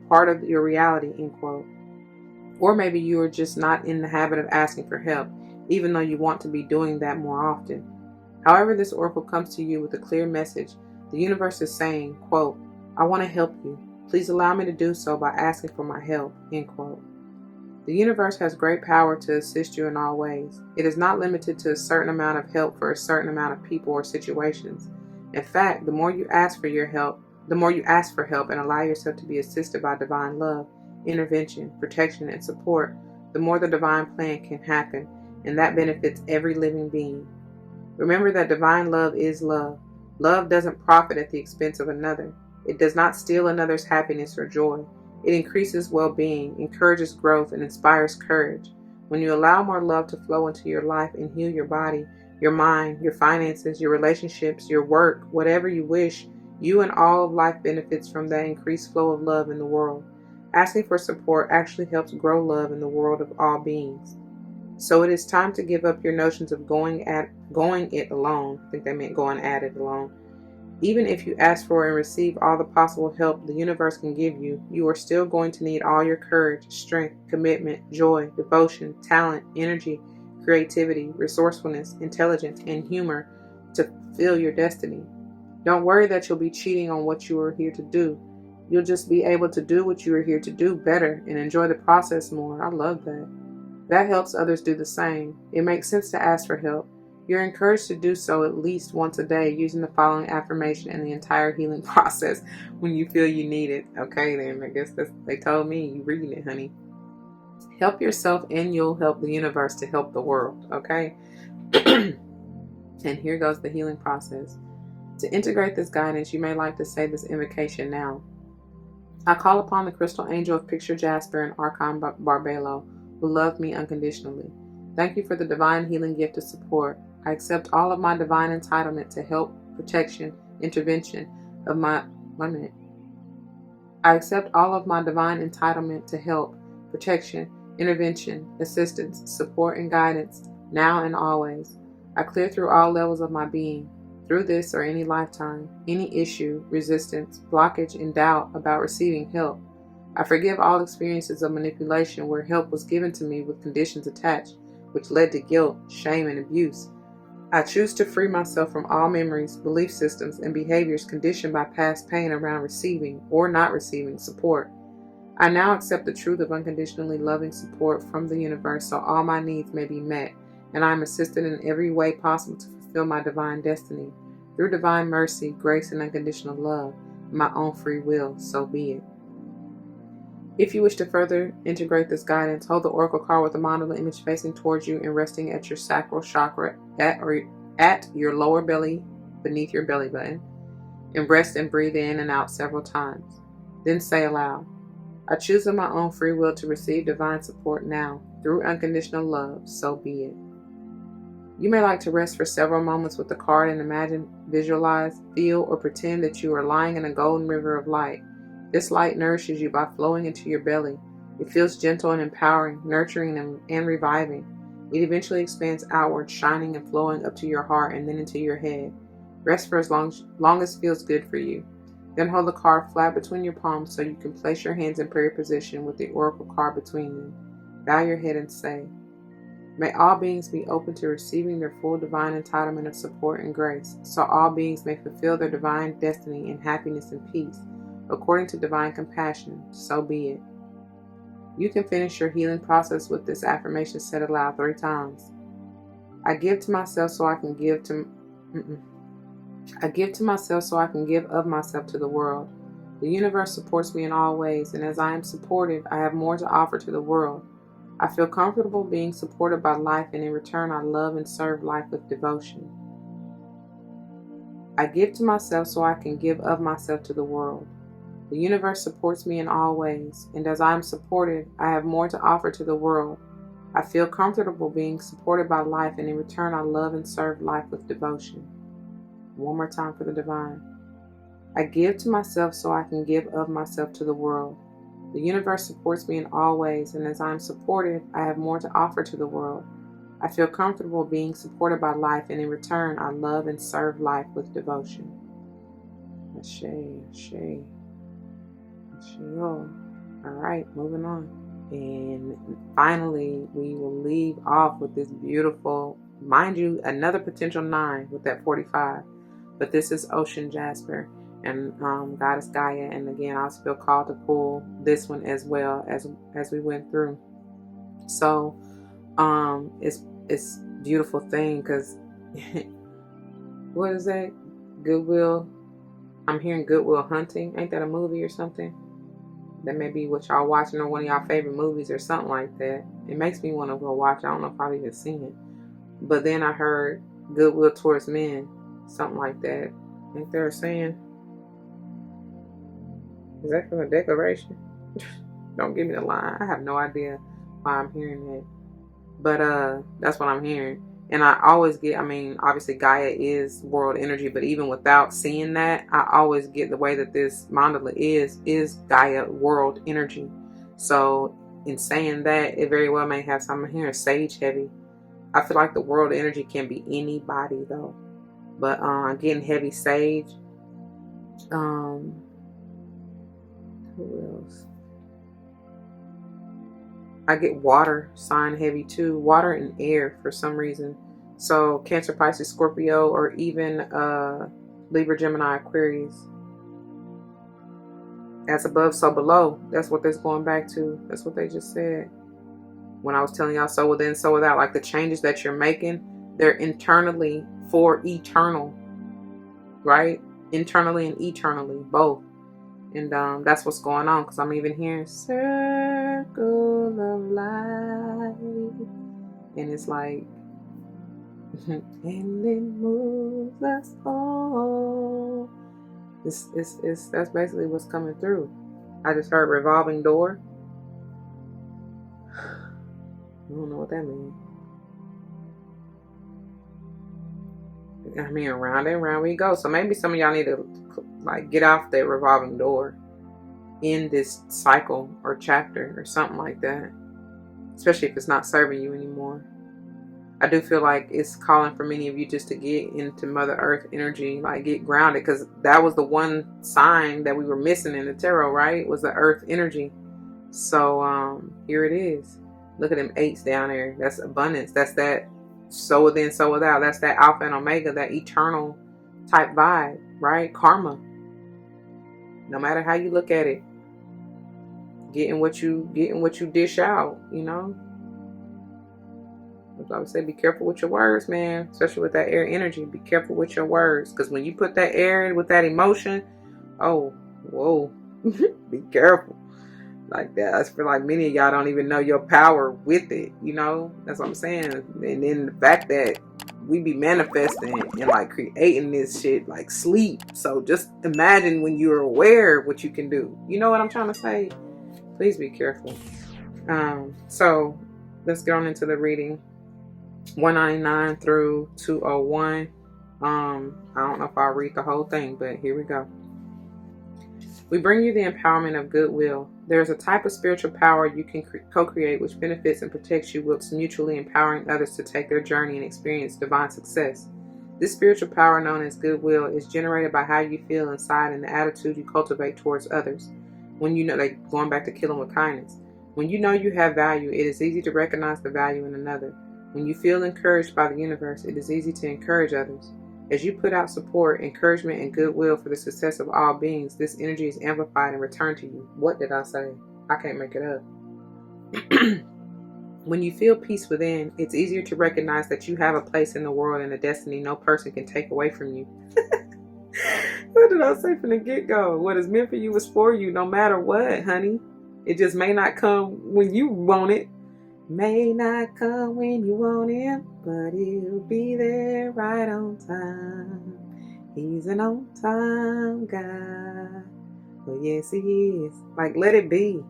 [SPEAKER 1] part of your reality, end quote. Or maybe you are just not in the habit of asking for help, even though you want to be doing that more often. However, this oracle comes to you with a clear message. The universe is saying, quote, I want to help you. Please allow me to do so by asking for my help, end quote. The universe has great power to assist you in all ways. It is not limited to a certain amount of help for a certain amount of people or situations. In fact, the more you ask for help and allow yourself to be assisted by divine love, intervention, protection, and support, the more the divine plan can happen, and that benefits every living being. Remember that divine love is love. Love doesn't profit at the expense of another. It does not steal another's happiness or joy. It increases well-being, encourages growth, and inspires courage. When you allow more love to flow into your life and heal your body, your mind, your finances, your relationships, your work, whatever you wish, you and all of life benefits from that increased flow of love in the world. Asking for support actually helps grow love in the world of all beings. So it is time to give up your notions of going it alone. I think they meant going at it alone. Even if you ask for and receive all the possible help the universe can give you, you are still going to need all your courage, strength, commitment, joy, devotion, talent, energy, creativity, resourcefulness, intelligence, and humor to fulfill your destiny. Don't worry that you'll be cheating on what you are here to do. You'll just be able to do what you are here to do better and enjoy the process more. I love that. That helps others do the same. It makes sense to ask for help. You're encouraged to do so at least once a day using the following affirmation and the entire healing process when you feel you need it. Okay, then I guess they told me. You reading it, honey. Help yourself and you'll help the universe to help the world. Okay? And here goes the healing process. To integrate this guidance, you may like to say this invocation now. I call upon the crystal angel of picture Jasper and Archon Barbelo, who love me unconditionally. Thank you for the divine healing gift of support. I accept all of my divine entitlement to help, protection, intervention of my... I accept all of my divine entitlement to help, protection, intervention, assistance, support, and guidance, now and always. I clear through all levels of my being, through this or any lifetime, any issue, resistance, blockage, and doubt about receiving help. I forgive all experiences of manipulation where help was given to me with conditions attached, which led to guilt, shame, and abuse. I choose to free myself from all memories, belief systems, and behaviors conditioned by past pain around receiving or not receiving support. I now accept the truth of unconditionally loving support from the universe so all my needs may be met, and I am assisted in every way possible to fulfill my divine destiny. Through divine mercy, grace, and unconditional love, and my own free will, so be it. If you wish to further integrate this guidance, hold the oracle card with the mandala image facing towards you and resting at your sacral chakra at your lower belly, beneath your belly button, and rest and breathe in and out several times. Then say aloud, I choose of my own free will to receive divine support now, through unconditional love, so be it. You may like to rest for several moments with the card and imagine, visualize, feel, or pretend that you are lying in a golden river of light. This light nourishes you by flowing into your belly. It feels gentle and empowering, nurturing and reviving. It eventually expands outward, shining and flowing up to your heart and then into your head. Rest for as long as feels good for you. Then hold the card flat between your palms so you can place your hands in prayer position with the oracle card between them. Bow your head and say, may all beings be open to receiving their full divine entitlement of support and grace, so all beings may fulfill their divine destiny in happiness and peace. According to divine compassion, so be it. You can finish your healing process with this affirmation said aloud 3 times. I give to myself so I can give myself so I can give of myself to the world. The universe supports me in all ways, and as I am supported, I have more to offer to the world. I feel comfortable being supported by life, and in return I love and serve life with devotion. I give to myself so I can give of myself to the world. The universe supports me in all ways, and as I am supported, I have more to offer to the world. I feel comfortable being supported by life, and in return I love and serve life with devotion. One more time for the divine. I give to myself so I can give of myself to the world. The universe supports me in all ways, and as I am supported, I have more to offer to the world. I feel comfortable being supported by life, and in return I love and serve life with devotion. Ashe, ashe. Alright, moving on. And finally, we will leave off with this beautiful, mind you, another potential 9 with that 45. But this is Ocean Jasper and Goddess Gaia. And again, I also feel called to pull this one as well as we went through. So it's beautiful thing, because what is that? Goodwill. I'm hearing Goodwill Hunting. Ain't that a movie or something? That may be what y'all watching, or one of y'all favorite movies or something like that. It makes me want to go watch. I don't know if I've even seen it. But then I heard Goodwill Towards Men, something like that. Ain't there a saying? Is that from a declaration? Don't give me the line. I have no idea why I'm hearing that. But that's what I'm hearing. And I always get, obviously Gaia is world energy, but even without seeing that, I always get the way that this mandala is Gaia world energy. So in saying that, it very well may have something here, sage heavy. I feel like the world energy can be anybody though. But getting heavy sage. Who else? I get water sign heavy too. Water and air for some reason. So Cancer, Pisces, Scorpio, or even Libra, Gemini, Aquarius. As above, so below. That's what that's going back to. That's what they just said. When I was telling y'all so within, so without. Like the changes that you're making, they're internally for eternal. Right? Internally and eternally, both. And that's what's going on, because I'm even hearing circle of life. And it's like, and it moves us all. That's basically what's coming through. I just heard revolving door. I don't know what that means. Round and round we go. So maybe some of y'all need to like get off that revolving door in this cycle or chapter or something like that. Especially if it's not serving you anymore. I do feel like it's calling for many of you just to get into Mother Earth energy, like get grounded, because that was the one sign that we were missing in the tarot, right? Was the Earth energy. So here it is. Look at them 8s down there. That's abundance. That's that so within, so without. That's that Alpha and Omega, that eternal type vibe, right? Karma. No matter how you look at it, getting what you dish out, you know. I would say be careful with your words, man. Especially with that air energy. Be careful with your words. Because when you put that air in with that emotion, oh, whoa. Be careful. Like that. I feel like many of y'all don't even know your power with it. You know? That's what I'm saying. And then the fact that we be manifesting and like creating this shit like sleep. So just imagine when you're aware of what you can do. You know what I'm trying to say? Please be careful. So let's get on into the reading. 199 through 201. I don't know if I'll read the whole thing, but here we go. We bring you the empowerment of goodwill. There is a type of spiritual power you can co-create which benefits and protects you whilst mutually empowering others to take their journey and experience divine success. This spiritual power, known as goodwill, is generated by how you feel inside and the attitude you cultivate towards others. When you know, like going back to killing with kindness. When you know you have value, it is easy to recognize the value in another. When you feel encouraged by the universe, it is easy to encourage others. As you put out support, encouragement, and goodwill for the success of all beings, this energy is amplified and returned to you. What did I say? I can't make it up. When you feel peace within, it's easier to recognize that you have a place in the world and a destiny no person can take away from you. What did I say from the get-go? What is meant for you is for you, no matter what, honey. It just may not come when you want it. May not come when you want him, but he'll be there right on time. He's an on-time God. Oh, yes, he is. Like, let it be.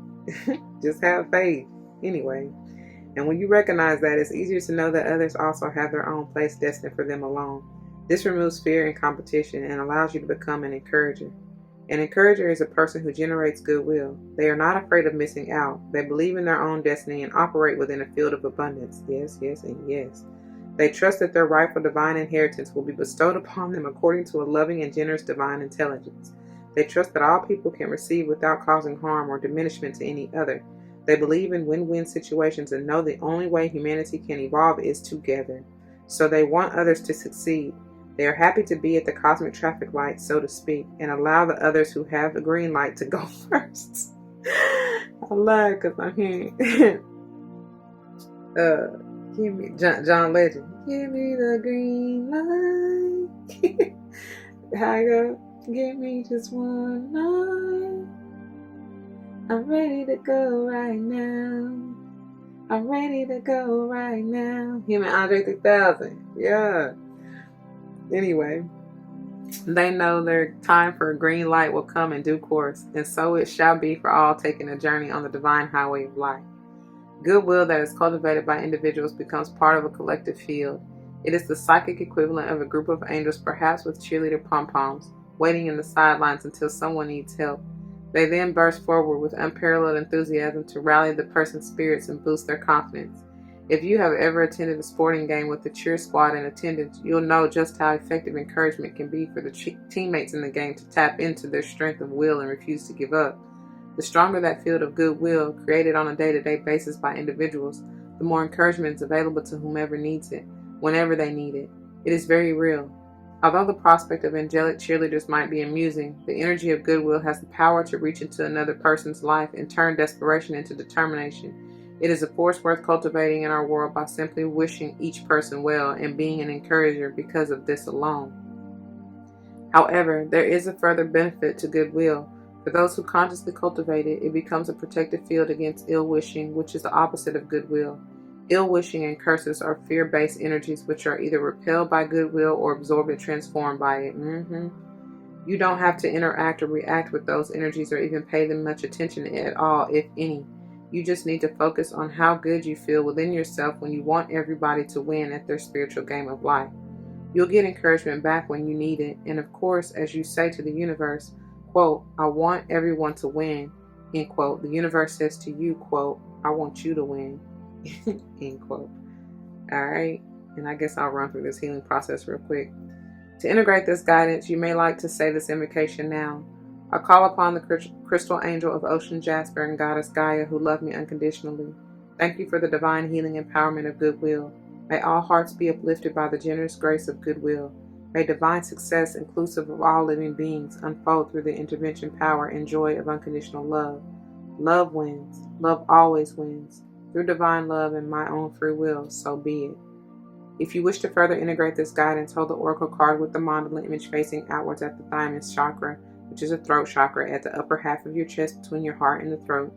[SPEAKER 1] Just have faith. Anyway. And when you recognize that, it's easier to know that others also have their own place destined for them alone. This removes fear and competition and allows you to become an encourager. An encourager is a person who generates goodwill. They are not afraid of missing out. They believe in their own destiny and operate within a field of abundance. Yes, yes, and yes. They trust that their rightful divine inheritance will be bestowed upon them according to a loving and generous divine intelligence. They trust that all people can receive without causing harm or diminishment to any other. They believe in win-win situations and know the only way humanity can evolve is together. So they want others to succeed. They are happy to be at the cosmic traffic light, so to speak, and allow the others who have the green light to go first. I lie because I'm hearing Give me John Legend. Give me the green light. How you go? Give me just one night. I'm ready to go right now. I'm ready to go right now. Him and Andre 3000. Yeah. Anyway, they know their time for a green light will come in due course, and so it shall be for all taking a journey on the divine highway of life. Goodwill that is cultivated by individuals becomes part of a collective field. It is the psychic equivalent of a group of angels, perhaps with cheerleader pom-poms, waiting in the sidelines until someone needs help. They then burst forward with unparalleled enthusiasm to rally the person's spirits and boost their confidence. If you have ever attended a sporting game with the cheer squad in attendance, you'll know just how effective encouragement can be for the teammates in the game to tap into their strength of will and refuse to give up. The stronger that field of goodwill, created on a day-to-day basis by individuals, the more encouragement is available to whomever needs it, whenever they need it. It is very real. Although the prospect of angelic cheerleaders might be amusing, the energy of goodwill has the power to reach into another person's life and turn desperation into determination. It is a force worth cultivating in our world by simply wishing each person well and being an encourager because of this alone. However, there is a further benefit to goodwill. For those who consciously cultivate it, it becomes a protective field against ill-wishing, which is the opposite of goodwill. Ill-wishing and curses are fear-based energies which are either repelled by goodwill or absorbed and transformed by it. You don't have to interact or react with those energies or even pay them much attention at all, if any. You just need to focus on how good you feel within yourself when you want everybody to win at their spiritual game of life. You'll get encouragement back when you need it, and of course, as you say to the universe, quote, I want everyone to win, end quote, the universe says to you, quote, I want you to win, end quote. All right, and I guess I'll run through this healing process real quick. To integrate this guidance, you may like to say this invocation now. I call upon the crystal angel of ocean jasper and goddess Gaia who love me unconditionally. Thank you for the divine healing empowerment of goodwill. May all hearts be uplifted by the generous grace of goodwill. May divine success, inclusive of all living beings, unfold through the intervention, power, and joy of unconditional love. Love wins. Love always wins. Through divine love and my own free will, so be it. If you wish to further integrate this guidance, hold the oracle card with the mandala image facing outwards at the thymus chakra, which is a throat chakra at the upper half of your chest between your heart and the throat.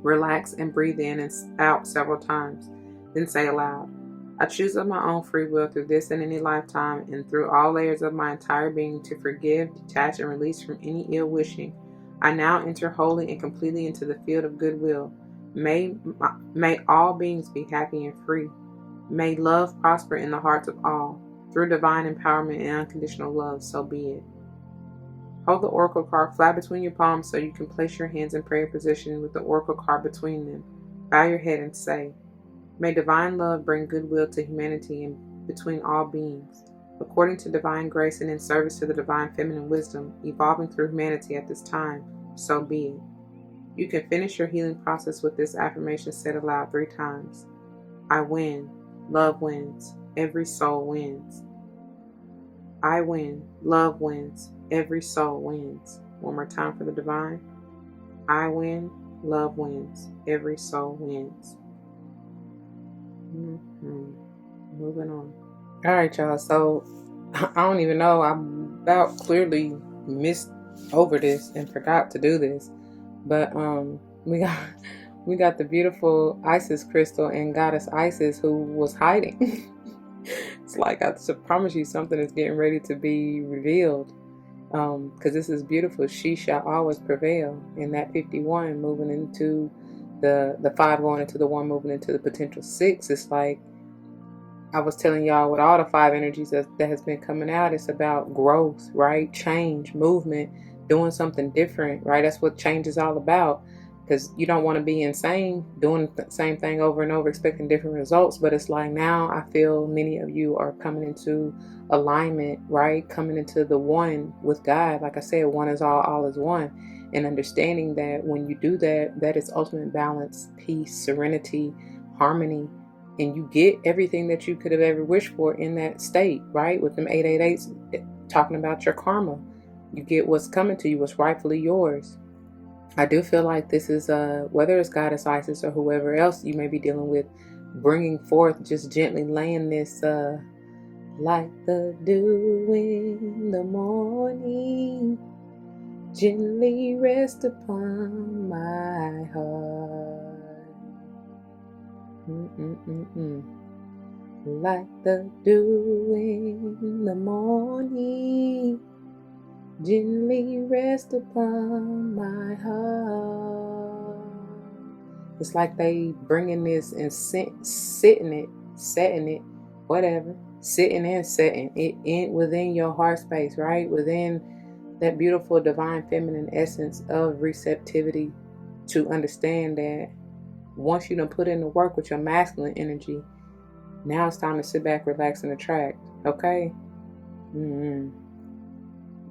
[SPEAKER 1] Relax and breathe in and out several times. Then say aloud, I choose of my own free will through this and any lifetime and through all layers of my entire being to forgive, detach, and release from any ill wishing. I now enter wholly and completely into the field of goodwill. May all beings be happy and free. May love prosper in the hearts of all. Through divine empowerment and unconditional love, so be it. Hold the oracle card flat between your palms so you can place your hands in prayer position with the oracle card between them. Bow your head and say, may divine love bring goodwill to humanity and between all beings, according to divine grace and in service to the divine feminine wisdom, evolving through humanity at this time, so be it. You can finish your healing process with this affirmation said aloud 3 times. I win. Love wins. Every soul wins. I win. Love wins. Every soul wins. One more time for the divine. I win. Love wins. Every soul wins. Moving on. All right, y'all. So I don't even know. I about clearly missed over this and forgot to do this, but we got the beautiful Isis crystal and goddess Isis who was hiding. It's like I promise you something is getting ready to be revealed. Because this is beautiful. She shall always prevail. In that 51 moving into the 5 going into the 1 moving into the potential 6. It's like I was telling y'all with all the 5 energies that has been coming out, it's about growth, right? Change, movement, doing something different, right? That's what change is all about. Because you don't want to be insane doing the same thing over and over expecting different results. But it's like now I feel many of you are coming into alignment, right? Coming into the one with God. Like I said, one is all is one. And understanding that when you do that, that is ultimate balance, peace, serenity, harmony. And you get everything that you could have ever wished for in that state, right? With them 888s talking about your karma. You get what's coming to you, what's rightfully yours. I do feel like this is, whether it's Goddess Isis or whoever else you may be dealing with, bringing forth, just gently laying this, like the dew in the morning, gently rest upon my heart. Like the dew in the morning, gently rest upon my heart. It's like they bringing this and setting it, whatever, sitting and setting it in within your heart space, right? Within that beautiful divine feminine essence of receptivity, to understand that once you done put in the work with your masculine energy, now it's time to sit back, relax, and attract. Okay?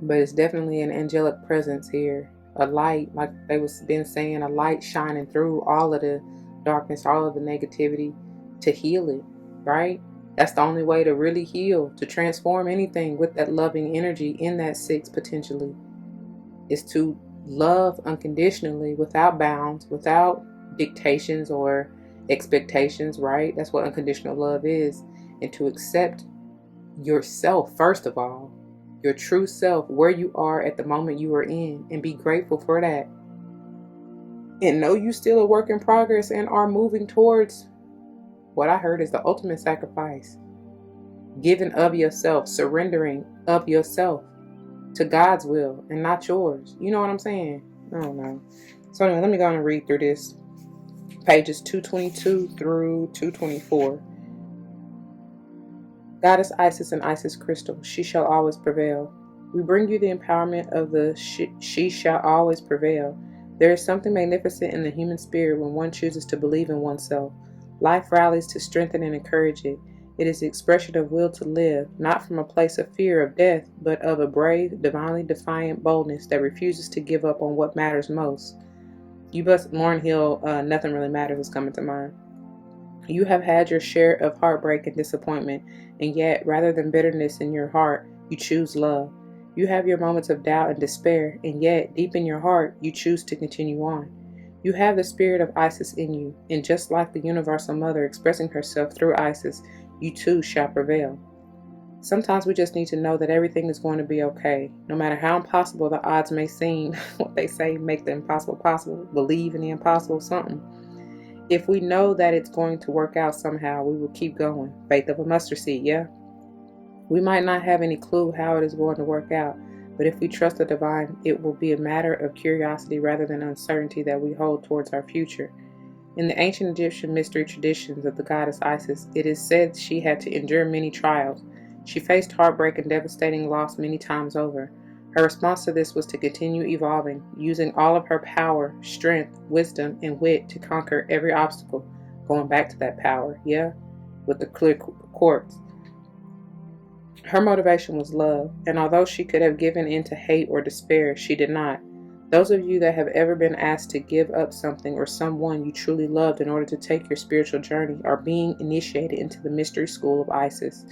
[SPEAKER 1] But it's definitely an angelic presence here. A light, like they was been saying, a light shining through all of the darkness, all of the negativity, to heal it, right? That's the only way to really heal, to transform anything with that loving energy in that 6 potentially, is to love unconditionally, without bounds, without dictations or expectations, right? That's what unconditional love is. And to accept yourself, first of all, your true self, where you are at the moment you are in, and be grateful for that. And know you still a work in progress and are moving towards what I heard is the ultimate sacrifice. Giving of yourself, surrendering of yourself to God's will and not yours. You know what I'm saying? I don't know. So anyway, let me go on and read through this. Pages 222 through 224. Goddess Isis and Isis Crystal, she shall always prevail. We bring you the empowerment of the she shall always prevail. There is something magnificent in the human spirit when one chooses to believe in oneself. Life rallies to strengthen and encourage it. It is the expression of will to live, not from a place of fear of death, but of a brave, divinely defiant boldness that refuses to give up on what matters most. Lauryn Hill, Nothing Really Matters is coming to mind. You have had your share of heartbreak and disappointment, and yet, rather than bitterness in your heart, you choose love. You have your moments of doubt and despair, and yet, deep in your heart, you choose to continue on. You have the spirit of Isis in you, and just like the Universal Mother expressing herself through Isis, you too shall prevail. Sometimes we just need to know that everything is going to be okay. No matter how impossible the odds may seem, what they say, make the impossible possible, believe in the impossible something. If we know that it's going to work out somehow, we will keep going. Faith of a mustard seed, yeah? We might not have any clue how it is going to work out, but if we trust the divine, it will be a matter of curiosity rather than uncertainty that we hold towards our future. In the ancient Egyptian mystery traditions of the goddess Isis, it is said she had to endure many trials. She faced heartbreak and devastating loss many times over. Her response to this was to continue evolving, using all of her power, strength, wisdom, and wit to conquer every obstacle. Going back to that power, yeah? With the clear quartz. Her motivation was love, and although she could have given in to hate or despair, she did not. Those of you that have ever been asked to give up something or someone you truly loved in order to take your spiritual journey are being initiated into the mystery school of Isis.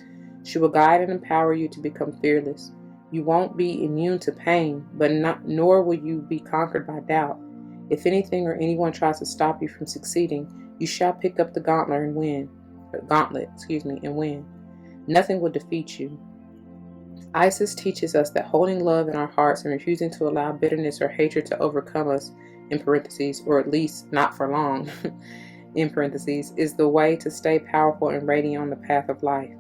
[SPEAKER 1] She will guide and empower you to become fearless. You won't be immune to pain, nor will you be conquered by doubt. If anything or anyone tries to stop you from succeeding, you shall pick up the gauntlet and win. Nothing will defeat you. Isis teaches us that holding love in our hearts and refusing to allow bitterness or hatred to overcome us, in parentheses, or at least not for long, in parentheses, is the way to stay powerful and radiant on the path of life.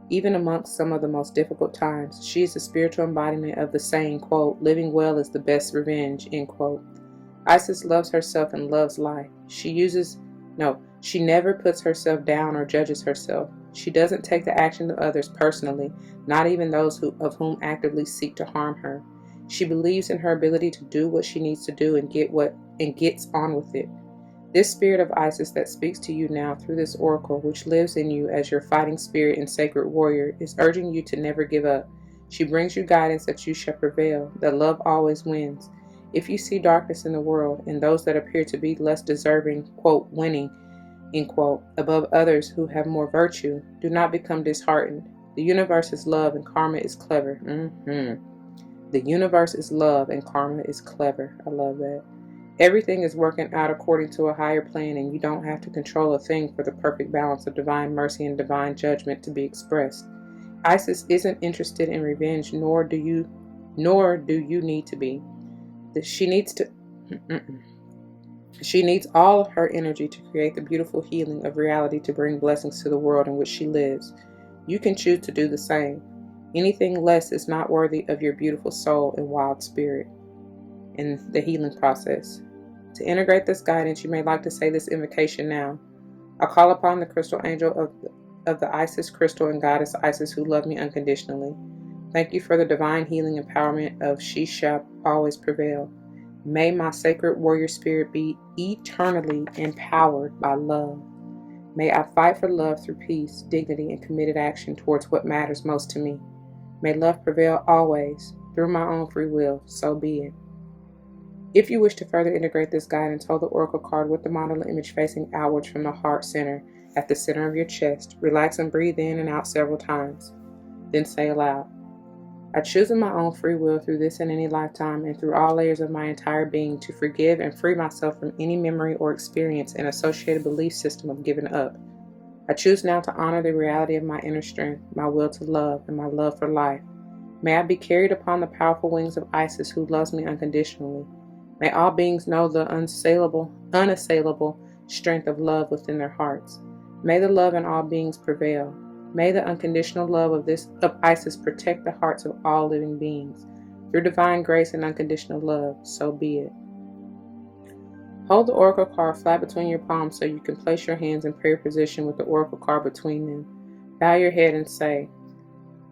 [SPEAKER 1] Even amongst some of the most difficult times, she is the spiritual embodiment of the saying, quote, living well is the best revenge, end quote. Isis loves herself and loves life. She never puts herself down or judges herself. She doesn't take the actions of others personally, not even those of whom actively seek to harm her. She believes in her ability to do what she needs to do and gets on with it. This spirit of Isis that speaks to you now through this oracle, which lives in you as your fighting spirit and sacred warrior, is urging you to never give up. She brings you guidance that you shall prevail, that love always wins. If you see darkness in the world and those that appear to be less deserving, quote, winning, end quote, above others who have more virtue, do not become disheartened. The universe is love and karma is clever. The universe is love and karma is clever. I love that. Everything is working out according to a higher plan, and you don't have to control a thing for the perfect balance of divine mercy and divine judgment to be expressed. Isis isn't interested in revenge, nor do you need to be. She needs all of her energy to create the beautiful healing of reality to bring blessings to the world in which she lives. You can choose to do the same. Anything less is not worthy of your beautiful soul and wild spirit in the healing process. To integrate this guidance, you may like to say this invocation now. I call upon the crystal angel of the Isis crystal and goddess Isis who love me unconditionally. Thank you for the divine healing empowerment of Cashapp always prevail. May my sacred warrior spirit be eternally empowered by love. May I fight for love through peace, dignity, and committed action towards what matters most to me. May love prevail always, through my own free will, so be it. If you wish to further integrate this guidance, hold the oracle card with the mandala image facing outwards from the heart center at the center of your chest. Relax and breathe in and out several times. Then say aloud, I choose in my own free will through this and any lifetime and through all layers of my entire being to forgive and free myself from any memory or experience and associated belief system of giving up. I choose now to honor the reality of my inner strength, my will to love, and my love for life. May I be carried upon the powerful wings of Isis who loves me unconditionally. May all beings know the unassailable strength of love within their hearts. May the love in all beings prevail. May the unconditional love of Isis protect the hearts of all living beings. Through divine grace and unconditional love, so be it. Hold the oracle card flat between your palms so you can place your hands in prayer position with the oracle card between them. Bow your head and say,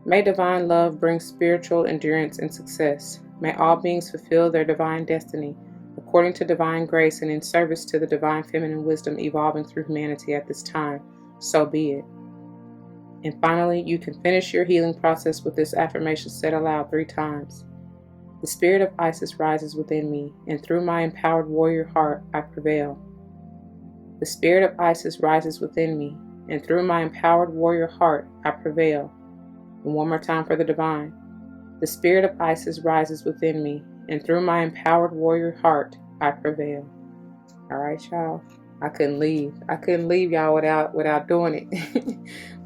[SPEAKER 1] May divine love bring spiritual endurance and success. May all beings fulfill their divine destiny, according to divine grace and in service to the divine feminine wisdom evolving through humanity at this time, so be it. And finally, you can finish your healing process with this affirmation said aloud 3 times. The spirit of Isis rises within me, and through my empowered warrior heart, I prevail. The spirit of Isis rises within me, and through my empowered warrior heart, I prevail. And one more time for the divine. The spirit of Isis rises within me, and through my empowered warrior heart, I prevail. All right, y'all. I couldn't leave y'all without doing it.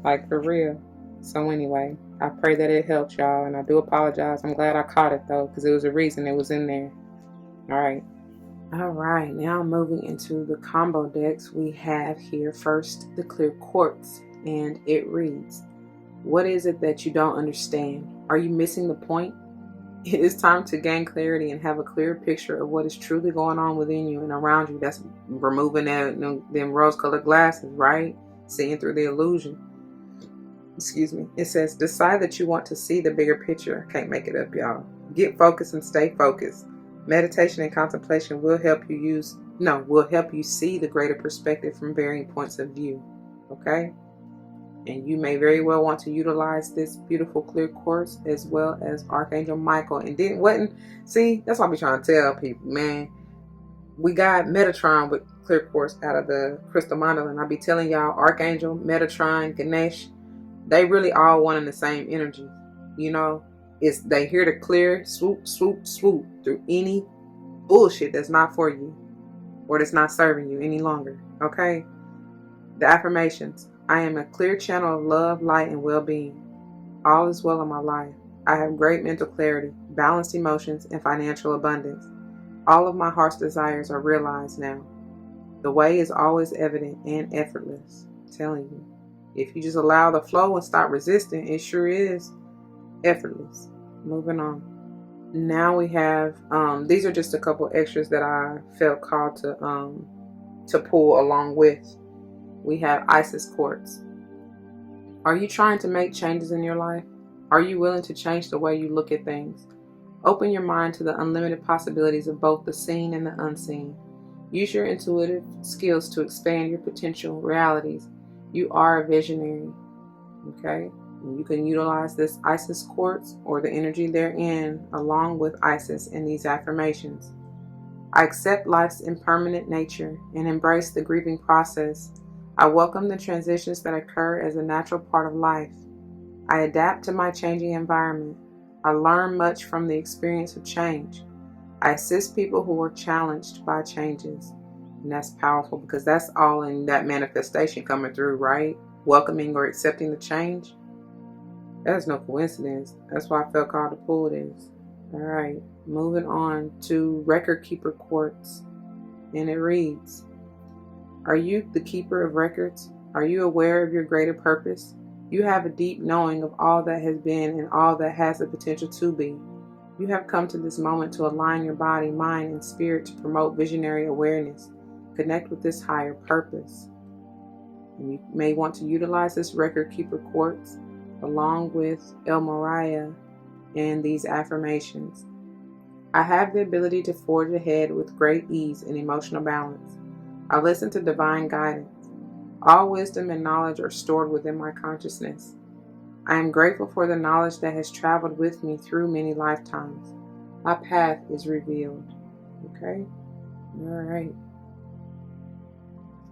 [SPEAKER 1] Like, for real. So anyway, I pray that it helps y'all, and I do apologize. I'm glad I caught it, though, because it was a reason it was in there. All right, now moving into the combo decks, we have here first the clear quartz, and it reads, what is it that you don't understand? Are you missing the point? It is time to gain clarity and have a clear picture of what is truly going on within you and around you. That's removing them rose-colored glasses, right? Seeing through the illusion. Excuse me. It says, decide that you want to see the bigger picture. I can't make it up, y'all. Get focused and stay focused. Meditation and contemplation will help you see the greater perspective from varying points of view. Okay? And you may very well want to utilize this beautiful clear quartz as well as Archangel Michael. And that's what I be trying to tell people, man. We got Metatron with clear quartz out of the crystal mandala, and I be telling y'all, Archangel, Metatron, Ganesh, they really all one in the same energy. You know, they here to clear, swoop, swoop, swoop through any bullshit that's not for you or that's not serving you any longer. Okay? The affirmations. I am a clear channel of love, light, and well-being. All is well in my life. I have great mental clarity, balanced emotions, and financial abundance. All of my heart's desires are realized now. The way is always evident and effortless. I'm telling you. If you just allow the flow and stop resisting, it sure is effortless. Moving on. Now we have, these are just a couple extras that I felt called to pull along with. We have Isis quartz. Are you trying to make changes in your life? Are you willing to change the way you look at things? Open your mind to the unlimited possibilities of both the seen and the unseen. Use your intuitive skills to expand your potential realities. You are a visionary. Okay? And you can utilize this Isis quartz or the energy therein along with Isis in these affirmations. I accept life's impermanent nature and embrace the grieving process. I welcome the transitions that occur as a natural part of life. I adapt to my changing environment. I learn much from the experience of change. I assist people who are challenged by changes. And that's powerful because that's all in that manifestation coming through, right? Welcoming or accepting the change. That is no coincidence. That's why I felt called to pull this. All right, moving on to Record Keeper Quartz. And it reads, are you the keeper of records? Are you aware of your greater purpose? You have a deep knowing of all that has been and all that has the potential to be. You have come to this moment to align your body, mind, and spirit to promote visionary awareness. Connect with this higher purpose. And you may want to utilize this Record Keeper Quartz along with El Mariah and these affirmations. I have the ability to forge ahead with great ease and emotional balance. I listen to divine guidance. All wisdom and knowledge are stored within my consciousness. I am grateful for the knowledge that has traveled with me through many lifetimes. My path is revealed. Okay? All right.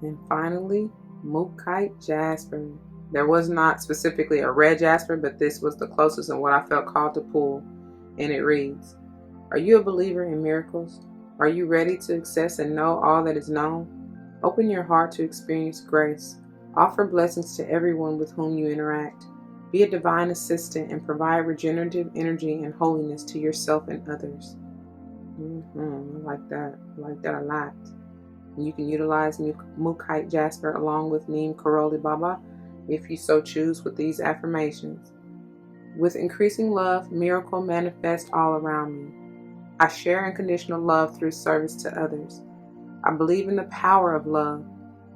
[SPEAKER 1] And finally, Moonology Jasper. There was not specifically a red jasper, but this was the closest and what I felt called to pull. And it reads, are you a believer in miracles? Are you ready to access and know all that is known? Open your heart to experience grace. Offer blessings to everyone with whom you interact. Be a divine assistant and provide regenerative energy and holiness to yourself and others. I like that. I like that a lot. And you can utilize Moonology Jasper along with Neem Karoli Baba if you so choose with these affirmations. With increasing love, miracle manifests all around me. I share unconditional love through service to others. I believe in the power of love.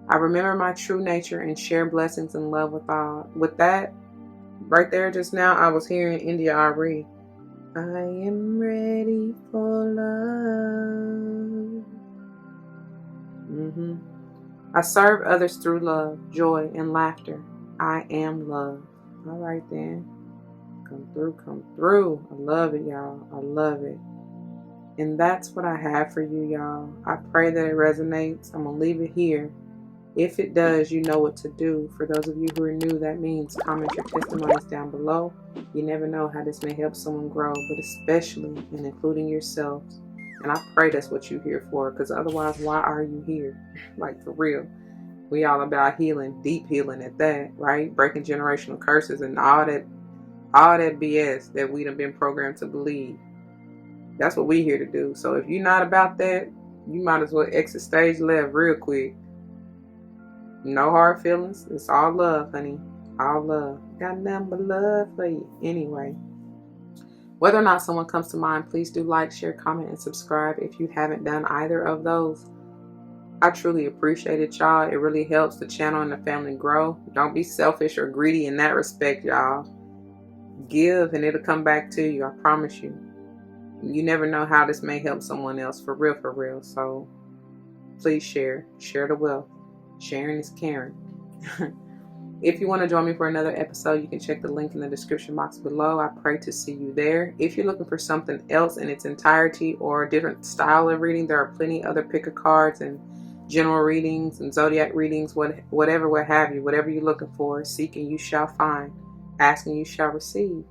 [SPEAKER 1] I remember my true nature and share blessings and love with all. With that, right there just now, I was hearing India Ari. I am ready for love. I serve others through love, joy, and laughter. I am love. All right then. Come through, come through. I love it, y'all. I love it. And that's what I have for you, y'all. I pray that it resonates. I'm going to leave it here. If it does, you know what to do. For those of you who are new, that means comment your testimonies down below. You never know how this may help someone grow, but especially and including yourselves. And I pray that's what you're here for, because otherwise, why are you here? Like, for real. We all about healing, deep healing at that, right? Breaking generational curses and all that BS that we done been programmed to believe. That's what we here to do. So if you're not about that, you might as well exit stage left real quick. No hard feelings. It's all love, honey. All love. Got nothing but love for you. Anyway, whether or not someone comes to mind, please do like, share, comment, and subscribe if you haven't done either of those. I truly appreciate it, y'all. It really helps the channel and the family grow. Don't be selfish or greedy in that respect, y'all. Give and it'll come back to you. I promise you. You never know how this may help someone else. For real, for real. So please share. Share the wealth. Sharing is caring. If you want to join me for another episode, you can check the link in the description box below. I pray to see you there. If you're looking for something else in its entirety or a different style of reading, there are plenty other picker cards and general readings and zodiac readings, whatever, what have you. Whatever you're looking for, seek and you shall find. Ask and you shall receive.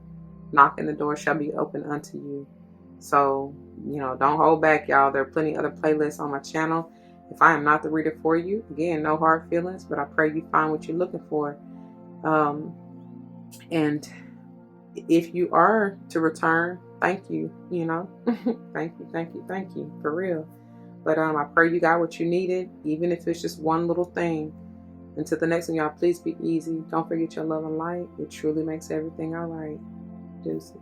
[SPEAKER 1] Knock and the door shall be open unto you. So, don't hold back, y'all. There are plenty other playlists on my channel. If I am not the reader for you, again, no hard feelings, but I pray you find what you're looking for. And if you are to return, thank you, thank you, for real. But I pray you got what you needed, even if it's just one little thing. Until the next one, y'all, please be easy. Don't forget your love and light. It truly makes everything all right. Deuces.